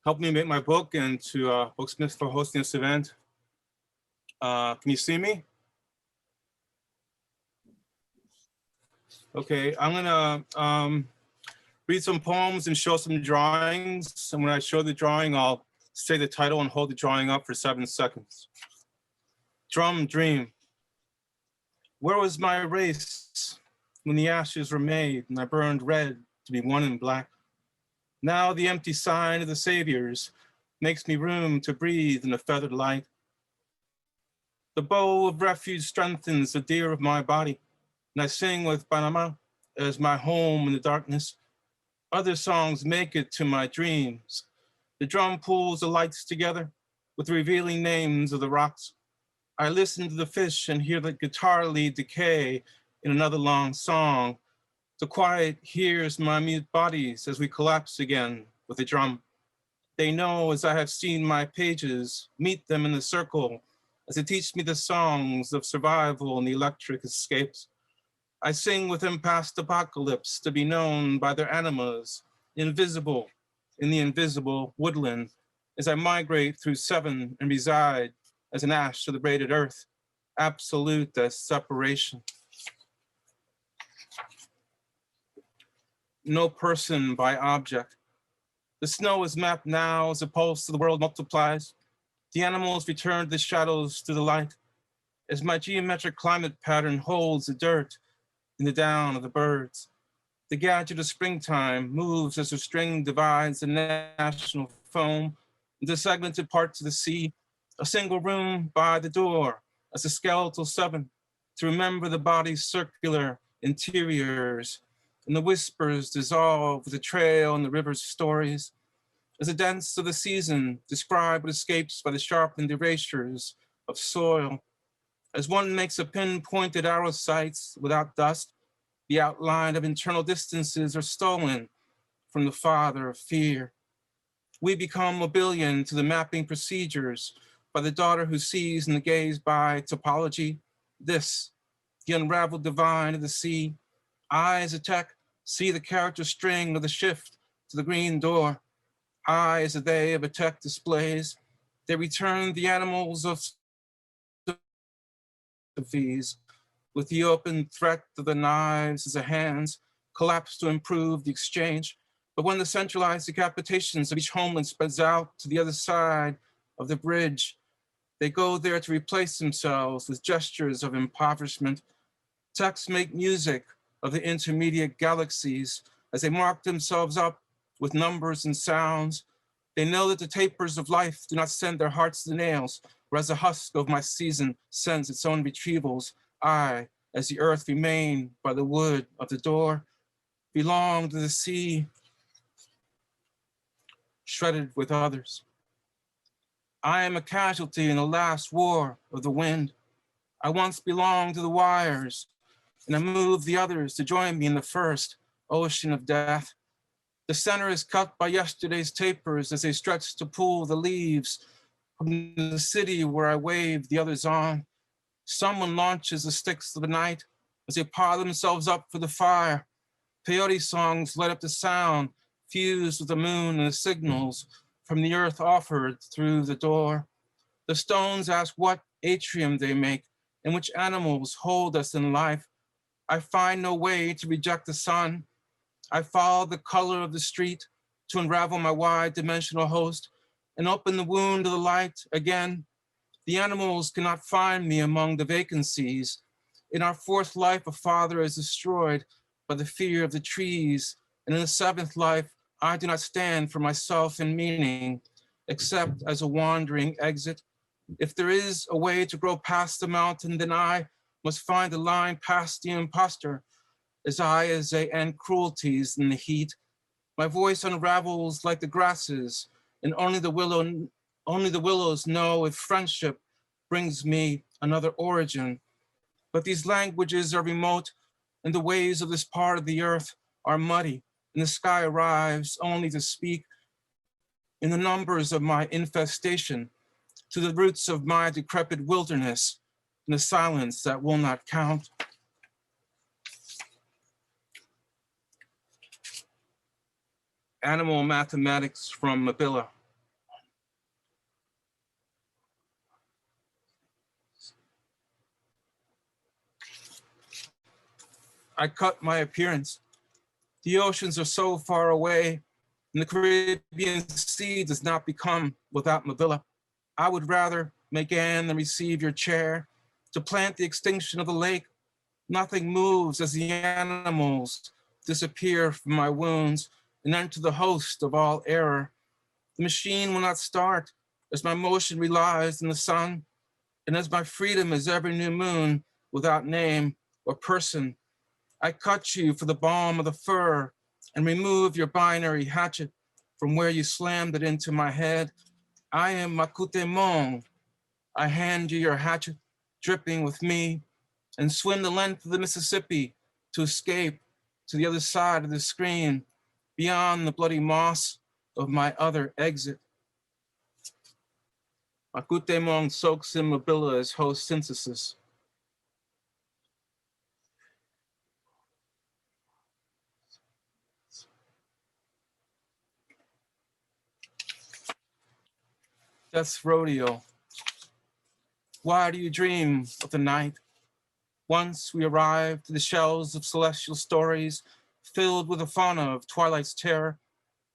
helping me make my book, and to Booksmith for hosting this event. Can you see me? Okay, I'm gonna read some poems and show some drawings. And when I show the drawing, I'll say the title and hold the drawing up for 7 seconds. Drum Dream. Where was my race when the ashes were made and I burned red to be one in black? Now the empty sign of the saviors makes me room to breathe in a feathered light. The bow of refuge strengthens the deer of my body, and I sing with Panama as my home in the darkness. Other songs make it to my dreams. The drum pulls the lights together with revealing names of the rocks. I listen to the fish and hear the guitar lead decay in another long song. The quiet hears my mute bodies as we collapse again with the drum. They know as I have seen my pages meet them in the circle as they teach me the songs of survival and the electric escapes. I sing with them past apocalypse to be known by their animas, invisible in the invisible woodland, as I migrate through 7 and reside as an ash to the braided earth. absolute as separation. No person by object. The snow is mapped now as the pulse of the world multiplies. The animals return to the shadows through the light, as my geometric climate pattern holds the dirt in the down of the birds. The gadget of springtime moves as the string divides the national foam into segmented parts of the sea, a single room by the door as a skeletal seven to remember the body's circular interiors, and the whispers dissolve with the trail and the river's stories. As the dance of the season describe what escapes by the sharpened erasures of soil. As one makes a pinpointed arrow sights without dust, the outline of internal distances are stolen from the father of fear. We become mobillion to the mapping procedures by the daughter who sees in the gaze by topology. This, the unraveled divine of the sea. I, as a tech, see the character string of the shift to the green door. I, as a they of a tech displays, they return the animals of fees with the open threat of the knives as the hands collapse to improve the exchange. But when the centralized decapitations of each homeland spreads out to the other side of the bridge, they go there to replace themselves with gestures of impoverishment. Texts make music of the intermediate galaxies as they mark themselves up with numbers and sounds. They know that the tapers of life do not send their hearts to nails, whereas the husk of my season sends its own retrievals. I, as the earth remain by the wood of the door, belong to the sea, shredded with others. I am a casualty in the last war of the wind. I once belonged to the wires, and I moved the others to join me in the first ocean of death. The center is cut by yesterday's tapers as they stretch to pull the leaves from the city where I waved the others on. Someone launches the sticks of the night as they pile themselves up for the fire. Peyote songs light up the sound, fused with the moon and the signals from the earth offered through the door. The stones ask what atrium they make and which animals hold us in life. I find no way to reject the sun. I follow the color of the street to unravel my wide dimensional host and open the wound of the light again. The animals cannot find me among the vacancies. In our fourth life, a father is destroyed by the fear of the trees. And in the seventh life, I do not stand for myself and meaning, except as a wandering exit. If there is a way to grow past the mountain, then I must find the line past the imposter, as they end cruelties in the heat. My voice unravels like the grasses, and only the willows know if friendship brings me another origin. But these languages are remote, and the ways of this part of the earth are muddy, and the sky arrives only to speak in the numbers of my infestation, to the roots of my decrepit wilderness, in the silence that will not count. Animal mathematics from Mabilla. I cut my appearance. The oceans are so far away, and the Caribbean Sea does not become without Mabilla. I would rather make Anne than receive your chair. To plant the extinction of the lake, nothing moves as the animals disappear from my wounds and enter the host of all error. The machine will not start as my motion relies in the sun, and as my freedom is every new moon without name or person. I cut you for the balm of the fur and remove your binary hatchet from where you slammed it into my head. I am Makute Mong. I hand you your hatchet, dripping with me, and swim the length of the Mississippi to escape to the other side of the screen, beyond the bloody moss of my other exit. Makute Mong soaks in Mabilla as host synthesis. Death's rodeo. Why do you dream of the night? Once we arrived to the shells of celestial stories filled with the fauna of twilight's terror.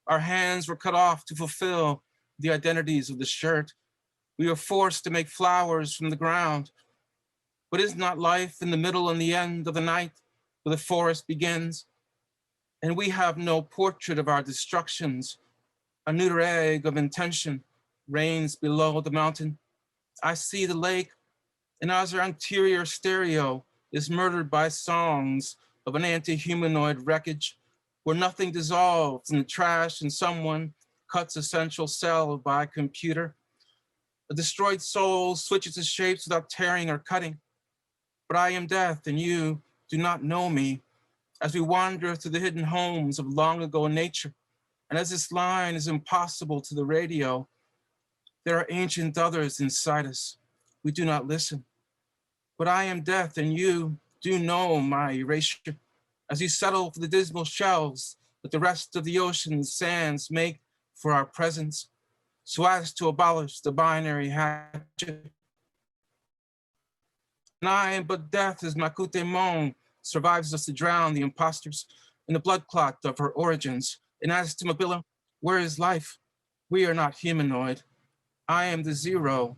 Our hands were cut off to fulfill the identities of the shirt. We were forced to make flowers from the ground. But is not life in the middle and the end of the night where the forest begins? And we have no portrait of our destructions. A neuter egg of intention reigns below the mountain. I see the lake, and as our interior stereo is murdered by songs of an anti-humanoid wreckage, where nothing dissolves in the trash and someone cuts a central cell by a computer. A destroyed soul switches its shapes without tearing or cutting. But I am death, and you do not know me, as we wander through the hidden homes of long ago nature. And as this line is impossible to the radio, there are ancient others inside us. We do not listen. But I am death, and you do know my erasure, as you settle for the dismal shells that the rest of the ocean's sands make for our presence, so as to abolish the binary hatchet. And I am but death, as Makute Mon survives us to drown the imposters in the blood clot of her origins. And as to Mabilla, where is life? We are not humanoid. I am the zero.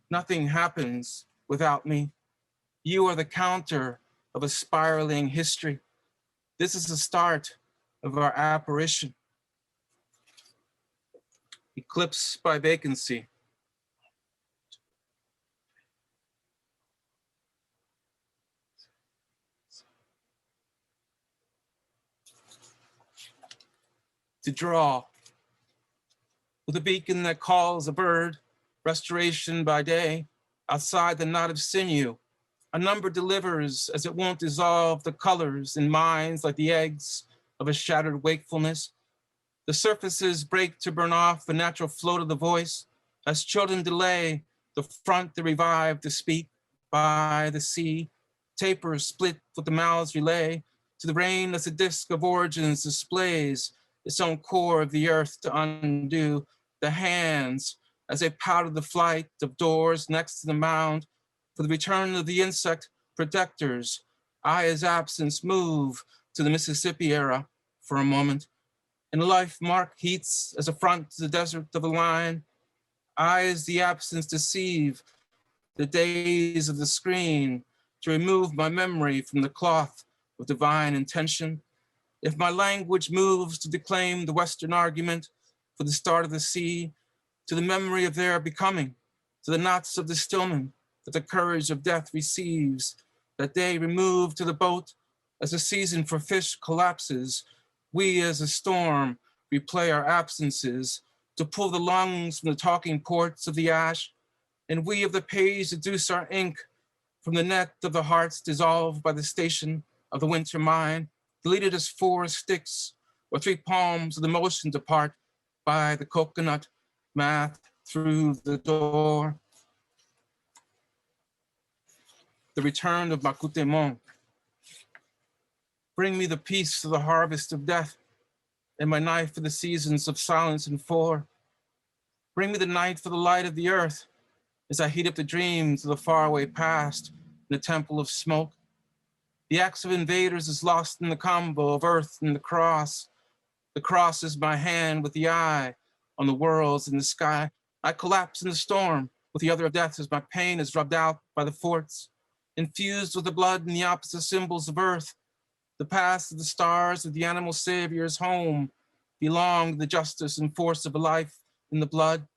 Nothing happens without me. You are the counter of a spiraling history. This is the start of our apparition. Eclipsed by vacancy. To draw, with a beacon that calls a bird, restoration by day, outside the knot of sinew, a number delivers as it won't dissolve the colors in minds like the eggs of a shattered wakefulness. The surfaces break to burn off the natural float of the voice, as children delay the front to revive to speak by the sea. Tapers split with the mouths relay to the rain as the disc of origins displays its own core of the earth to undo. The hands as they powder the flight of doors next to the mound for the return of the insect protectors. I as absence move to the Mississippi era for a moment. And life mark heats as a front to the desert of a line. I as the absence deceive the days of the screen to remove my memory from the cloth of divine intention. If my language moves to declaim the Western argument for the start of the sea, to the memory of their becoming, to the knots of the Stillman that the courage of death receives, that day removed to the boat as the season for fish collapses, we as a storm replay our absences to pull the lungs from the talking ports of the ash, and we of the page deduce our ink from the net of the hearts dissolved by the station of the winter mine, deleted as 4 sticks or 3 palms of the motion depart by the coconut math through the door. The return of Makute Mon. Bring me the peace of the harvest of death and my knife for the seasons of silence and four. Bring me the night for the light of the earth as I heat up the dreams of the faraway past in the temple of smoke. The axe of invaders is lost in the combo of earth and the cross. The cross is my hand with the eye on the worlds in the sky. I collapse in the storm with the other of death as my pain is rubbed out by the forts, infused with the blood and the opposite symbols of earth. The past of the stars of the animal savior's home belong to the justice and force of a life in the blood,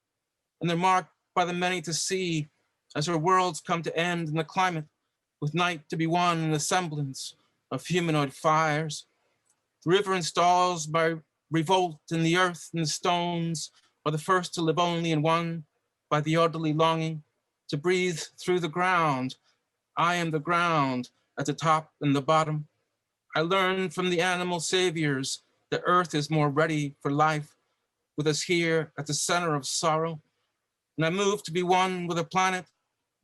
and they're marked by the many to see as our worlds come to end in the climate, with night to be won in the semblance of humanoid fires. The river installs my revolt in the earth and the stones are the first to live only in one by the orderly longing to breathe through the ground. I am the ground at the top and the bottom. I learned from the animal saviors that earth is more ready for life with us here at the center of sorrow. And I move to be one with a planet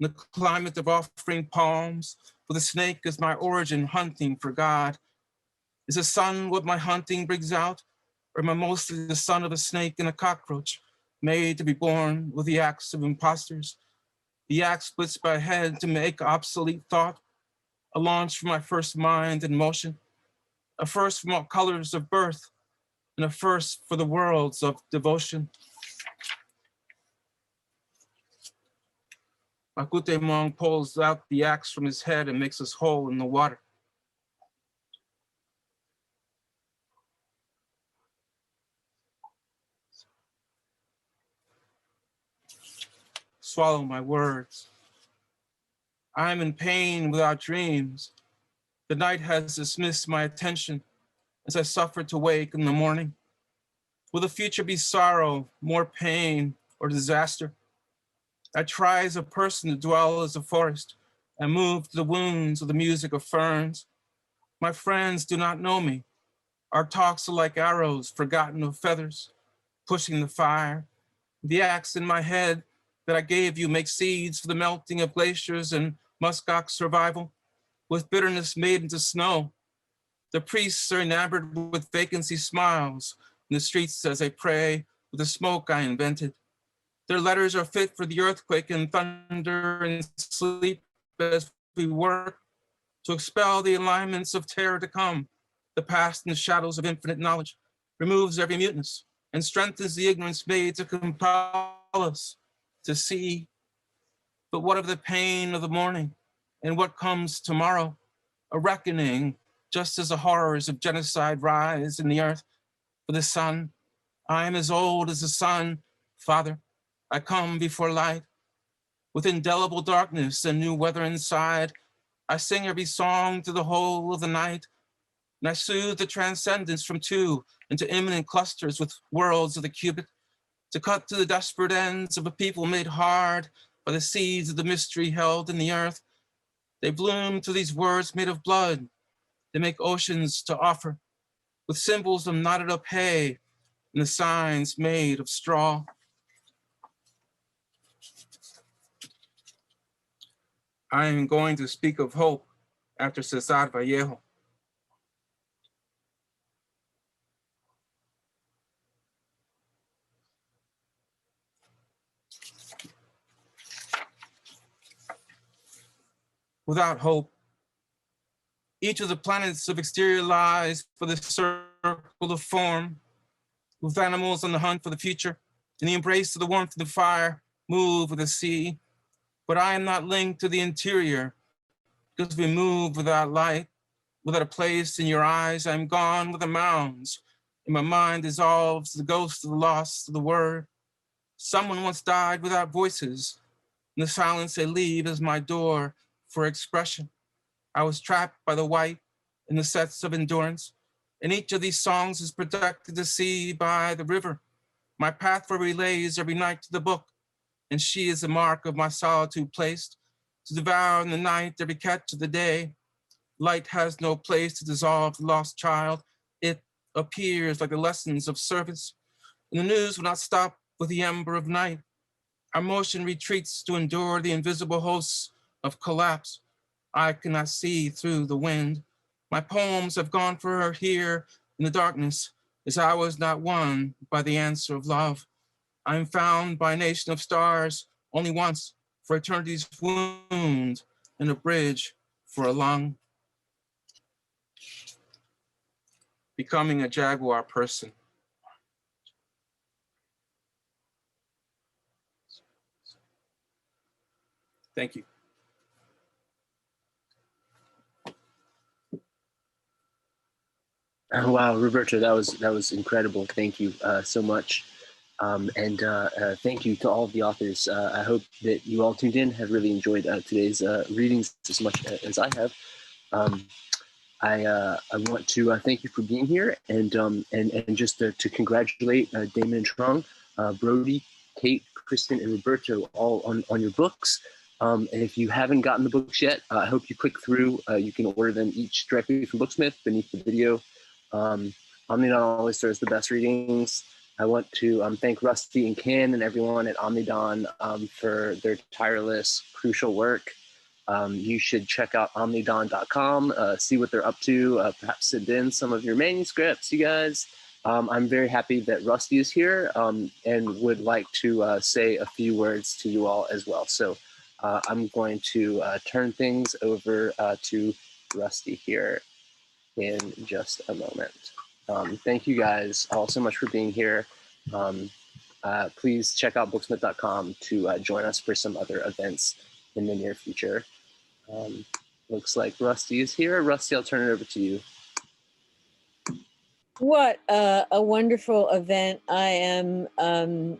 in the climate of offering palms, with a snake as my origin hunting for God. Is the sun what my hunting brings out? Or am I mostly the son of a snake and a cockroach, made to be born with the acts of imposters? The axe splits my head to make obsolete thought, a launch for my first mind in motion, a first from all colors of birth, and a first for the worlds of devotion. Makute Mong pulls out the axe from his head and makes us whole in the water. Swallow my words. I am in pain without dreams. The night has dismissed my attention as I suffer to wake in the morning. Will the future be sorrow, more pain, or disaster? I try as a person to dwell as a forest and move to the wounds of the music of ferns. My friends do not know me. Our talks are like arrows forgotten of feathers, pushing the fire. The axe in my head that I gave you makes seeds for the melting of glaciers and muskox survival, with bitterness made into snow. The priests are enamored with vacancy smiles in the streets as they pray with the smoke I invented. Their letters are fit for the earthquake and thunder and sleep as we work to expel the alignments of terror to come. The past in the shadows of infinite knowledge removes every muteness and strengthens the ignorance made to compel us to see. But what of the pain of the morning and what comes tomorrow? A reckoning, just as the horrors of genocide rise in the earth. For the sun, I am as old as the sun, Father. I come before light. With indelible darkness and new weather inside, I sing every song to the whole of the night, and I soothe the transcendence from two into imminent clusters with worlds of the cubit, to cut to the desperate ends of a people made hard by the seeds of the mystery held in the earth. They bloom through these words made of blood. They make oceans to offer, with symbols of knotted up hay and the signs made of straw. I am going to speak of hope after Cesar Vallejo. Without hope, each of the planets of exterior lies for the circle of form, with animals on the hunt for the future, in the embrace of the warmth of the fire, move with the sea. But I am not linked to the interior, because we move without light, without a place in your eyes. I am gone with the mounds, and my mind dissolves the ghost of the loss of the word. Someone once died without voices, and the silence they leave is my door for expression. I was trapped by the white in the sets of endurance, and each of these songs is protected to see by the river. My path for relays every night to the book, and she is the mark of my solitude placed to devour in the night every catch of the day. Light has no place to dissolve the lost child. It appears like the lessons of service, and the news will not stop with the ember of night. Our motion retreats to endure the invisible hosts of collapse. I cannot see through the wind. My poems have gone for her here in the darkness, as I was not won by the answer of love. I am found by a nation of stars only once for eternity's wound and a bridge for a lung. Becoming a jaguar person. Thank you. Oh, wow, Roberto, that was incredible. Thank you so much. And thank you to all of the authors. I hope that you all tuned in, have really enjoyed today's readings as much as I have. I want to thank you for being here and just to congratulate Damon and Truong, Brody, Kate, Kristin, and Roberto all on your books. And if you haven't gotten the books yet, I hope you click through. You can order them each directly from Booksmith beneath the video. Omnidawn always serves the best readings. I want to thank Rusty and Ken and everyone at Omnidawn for their tireless, crucial work. You should check out omnidawn.com, see what they're up to, perhaps send in some of your manuscripts, you guys. I'm very happy that Rusty is here and would like to say a few words to you all as well. So I'm going to turn things over to Rusty here in just a moment. Thank you guys all so much for being here. Please check out booksmith.com to join us for some other events in the near future. Looks like Rusty is here. Rusty, I'll turn it over to you. What a wonderful event. I am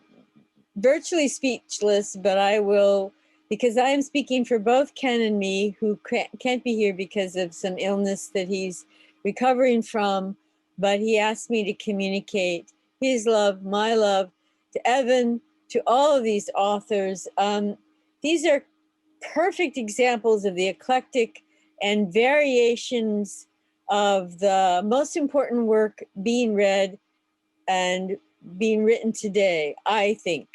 virtually speechless, but I will, because I am speaking for both Ken and me, who can't be here because of some illness that he's recovering from, but he asked me to communicate his love, my love, to Evan, to all of these authors. These are perfect examples of the eclectic and variations of the most important work being read and being written today, I think.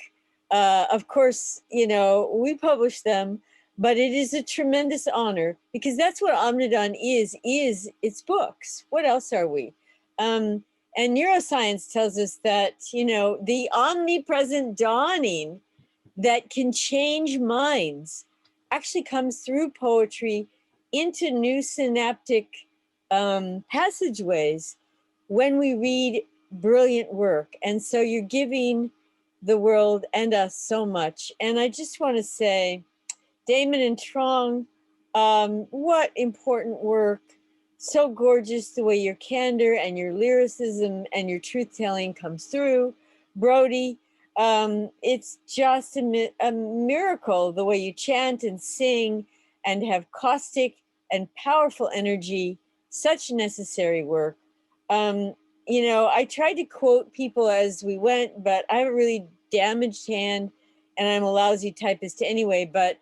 Of course, you know, we publish them, but it is a tremendous honor because that's what Omnidawn is it's books. What else are we? And neuroscience tells us that, you know, the omnipresent dawning that can change minds actually comes through poetry into new synaptic passageways when we read brilliant work. And so you're giving the world and us so much. And I just want to say, Damon and Truong, what important work. So gorgeous the way your candor and your lyricism and your truth-telling comes through. Brody, it's just a miracle the way you chant and sing and have caustic and powerful energy, such necessary work. You know, I tried to quote people as we went, but I have a really damaged hand and I'm a lousy typist anyway, but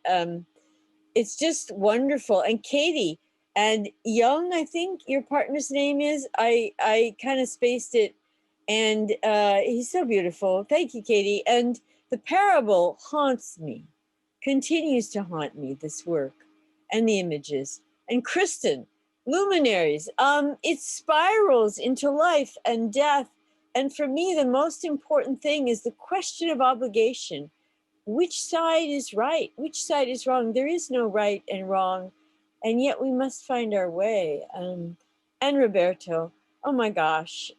it's just wonderful. And Katie and Young, I think your partner's name is, I kind of spaced it, and he's so beautiful. Thank you, Katie. And the parable haunts me, continues to haunt me, this work and the images. And Kristin, Luminaires, it spirals into life and death. And for me, the most important thing is the question of obligation. Which side is right? Which side is wrong? There is no right and wrong, and yet we must find our way. And Roberto, oh my gosh,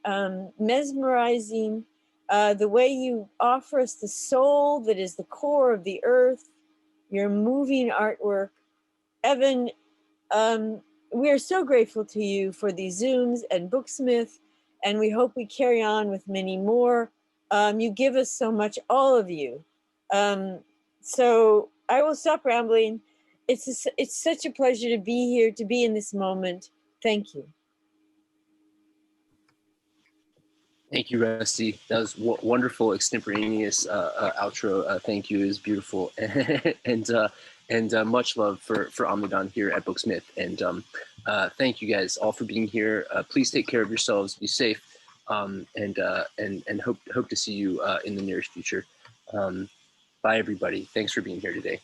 mesmerizing, the way you offer us the soul that is the core of the earth, your moving artwork. Evan, we are so grateful to you for these Zooms and Booksmith, and we hope we carry on with many more. You give us so much, all of you. So I will stop rambling. It's such a pleasure to be here, to be in this moment. Thank you. Thank you, Rusty. That was wonderful, extemporaneous outro. Thank you. It was beautiful, and much love for Omnidawn here at Booksmith. And thank you guys all for being here. Please take care of yourselves. Be safe, and hope to see you in the nearest future. Bye, everybody. Thanks for being here today.